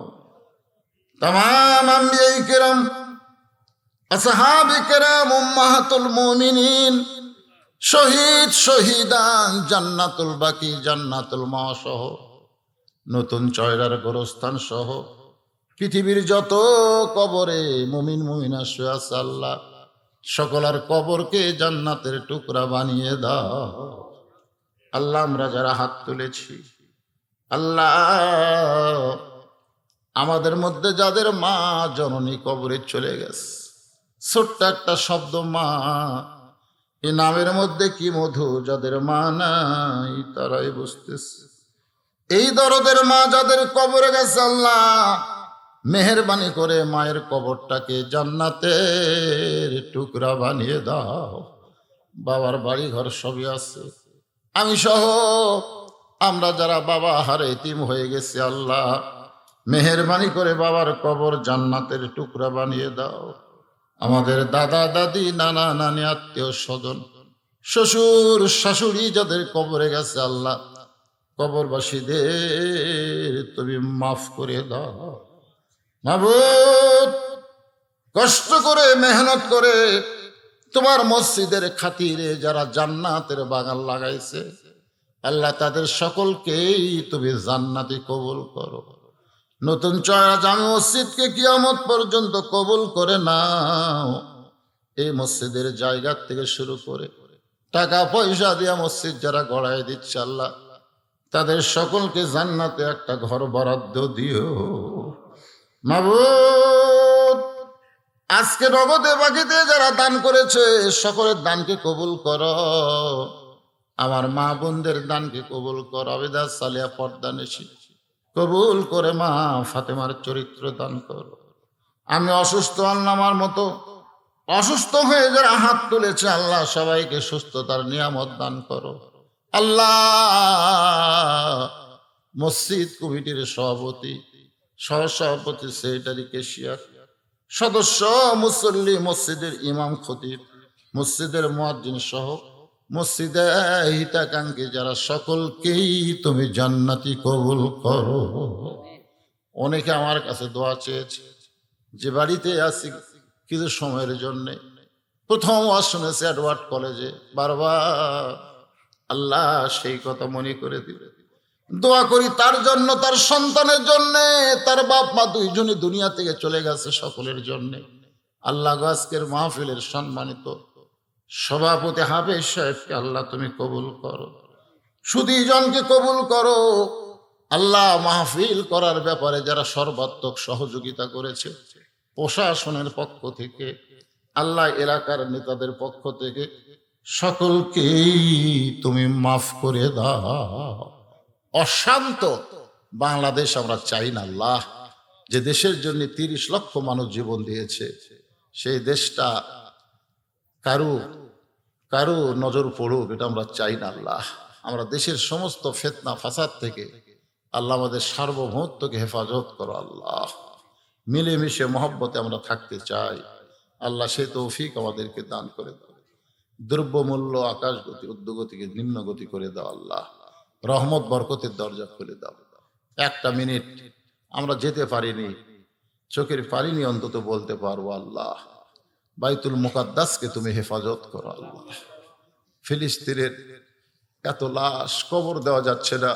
তামাম আম্বিয়ায়ে কেরাম, আসহাবে কেরাম, উম্মাহাতুল মুমিনিন, শহীদ শহীদান, জান্নাতুল বাকি, জান্নাতুল মাওয়া সহ, নতুন চয়রার গোরস্থান সহ পৃথিবীর যত কবরে মুমিন মুমিনা শুয়ে আছে আল্লাহ, সকলের কবরকে জান্নাতের টুকরা বানিয়ে দাও। আল্লাহ, আমরা যারা হাত তুলেছি আল্লাহ, আমাদের মধ্যে যাদের মা জননী কবরে চলে গেছে, ছোট্ট একটা শব্দ মা, এই নামের মধ্যে কি মধু, যাদের মা নাই তারাই বুঝতেছে। এই দরদের মা যাদের কবরে গেছে আল্লাহ, মেহেরবানি করে মায়ের কবরটাকে জান্নাতের টুকরা বানিয়ে দাও। বাবার বাড়ি ঘর সবই আছে, আমি সহ আমরা যারা বাবা হারে এতিম হয়ে গেছি আল্লাহ, মেহেরবানি করে বাবার কবর জান্নাতের টুকরা বানিয়ে দাও। আমাদের দাদা দাদি, নানা নানি, আত্মীয় স্বজন, শ্বশুর শাশুড়ি যাদের কবরে গেছে আল্লাহ, কবরবাসীদের তুমি মাফ করে দাও। মাবুদ, কষ্ট করে মেহনত করে তোমার মসজিদের খাতিরে যারা জান্নাতের বাগান লাগাইছে আল্লাহ, তাদের সকলকেই তুমি জান্নাতি কবুল করো। নতুন চয়রা জামে মসজিদকে কিয়ামত পর্যন্ত কবুল করে নাও। এই মসজিদের জায়গা থেকে শুরু করে টাকা পয়সা দিয়া মসজিদ যারা গড়ায় দিচ্ছে আল্লাহ, তাদের সকলকে জান্নাতে একটা ঘর বরাদ্দ দিও। মাবুদ, আজকে নগদে বাকিতে যারা দান করেছে সকলের দানকে কবুল করো। আমার মা বোনদের দানকে কবুল করো। আবেদা সালিয়া পর্দা নিশি কবুল করে মা ফাতেমার চরিত্র দান করো। আমি অসুস্থ আল্লাহ, আমার মতো অসুস্থ হয়ে যারা হাত তুলেছে আল্লাহ, সবাইকে সুস্থতার নিয়ামত দান করো আল্লাহ। মসজিদ কমিটির সভাপতি, সহসভাপতি, সেক্রেটারি, ক্যাশিয়ার, সদস্য, মুসল্লি, মসজিদের ইমাম, খতিব, মসজিদের মুয়াজ্জিন সহ মসজিদে হিতাকাঙ্ক্ষী যারা, সকলকেই তুমি জান্নাতি কবুল করো। অনেকে আমার কাছে দোয়া চেয়েছে, যে বাড়িতে আছি কিছু সময়ের জন্য, প্রথম ওয়াজ শুনেছে এডওয়ার্ড কলেজে, বারবার আল্লাহ সেই কথা মনে করে দিবে। দোয়া করি তার জন্য, তার সন্তানের জন্য, তার বাপ মা দুইজনই দুনিয়া থেকে চলে গেছে, সকলের জন্য আল্লাহ আজকের মাহফিলের সম্মানিত সভাপতি হাফেজ সাহেবকে আল্লাহ তুমি কবুল করো, সুধীজনকে কবুল করো। আল্লাহ মাহফিল করার ব্যাপারে যারা সর্বাত্মক সহযোগিতা করেছে, প্রশাসনের পক্ষ থেকে, আল্লাহ এলাকার নেতাদের পক্ষ থেকে, সকলকেই তুমি মাফ করে দাও। অশান্ত বাংলাদেশ আমরা চাই না আল্লাহ। যে দেশের জন্য 30 লক্ষ মানুষ জীবন দিয়েছে, সেই দেশটা কারো নজর পড়ুক, এটা আমরা চাই না আল্লাহ। আমরা দেশের সমস্ত ফিতনা ফাসাদ থেকে আল্লাহ আমাদের সার্বভৌমত্বকে হেফাজত করো আল্লাহ। মিলেমিশে মহব্বতে আমরা থাকতে চাই আল্লাহ, সে তৌফিক আমাদেরকে দান করে দাও। দ্রব্যমূল্য আকাশগতি ঊর্ধ্বগতিকে নিম্নগতি করে দাও আল্লাহ। রহমত বরকতের দরজা খুলে দাও। একটা মিনিট আমরা যেতে পারিনি, চোখের পারিনি, অন্তত বলতে পারবো আল্লাহ, বাইতুল মুকাদ্দাসকে তুমি হেফাজত করো আল্লাহ। ফিলিস্তিনের এত লাশ, কবর দেওয়া যাচ্ছে না।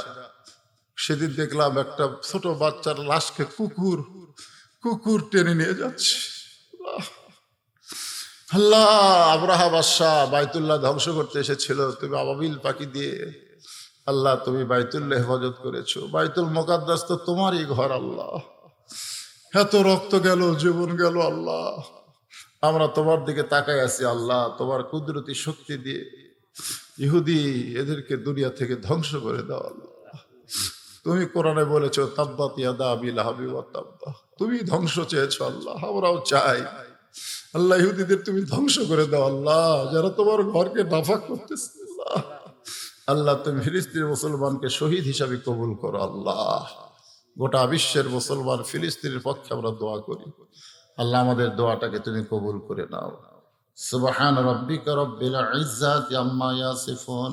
সেদিন দেখলাম একটা ছোট বাচ্চার লাশকে কুকুর টেনে নিয়ে যাচ্ছে। আল্লাহ, আব্রাহা বাদশাহ বাইতুল্লাহ ধ্বংস করতে এসেছিল, তুমি আবাবিল পাখি দিয়ে আল্লাহ তুমি বাইতুল্লাহ হেফাজত করেছো। বাইতুল মুকাদ্দাস তো তোমারই ঘর আল্লাহ। এত রক্ত গেল, জীবন গেল আল্লাহ, আমরা তোমার দিকে তাকাই আছি আল্লাহ। তোমার কুদরতি শক্তি দিয়ে ইহুদি এদেরকে দুনিয়া থেকে ধ্বংস করে দাও আল্লাহ। তুমি কোরআনে বলেছো তাব্বাত ইয়াদা আবি লাহাবি ওয়া তাব্বা, তুমি ধ্বংস চেয়েছো আল্লাহ, আমরাও চাই আল্লাহ ইহুদিদের তুমি ধ্বংস করে দাও আল্লাহ, যারা তোমার ঘরকে নাফাক করতেছে আল্লাহ। আল্লাহ তুমি ফিলিস্তিন মুসলমানকে শহীদ হিসাবে কবুল করো আল্লাহ। গোটা বিশ্বের মুসলমান ফিলিস্তিনের পক্ষে আমরা দোয়া করি আল্লাহ, আমাদের দোয়াটাকে তুমি কবুল করে নাও। সুবহান রাব্বিকা রাব্বিল ইজ্জাতি আম্মা ইয়াসিফুন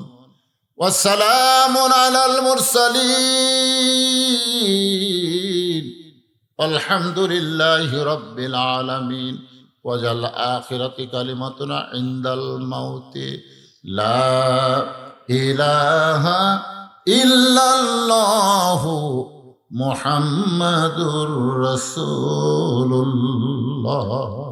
ওয়া সালামুন আলাল মুরসালিন আলহামদুলিল্লাহি রাব্বিল আলামিন। ওয়াজাল আখিরাতি কালিমাতুনা ইনদাল মাউতি লা ইলাহা ইল্লাল্লাহু মুহাম্মাদুর রাসূলুল্লাহ।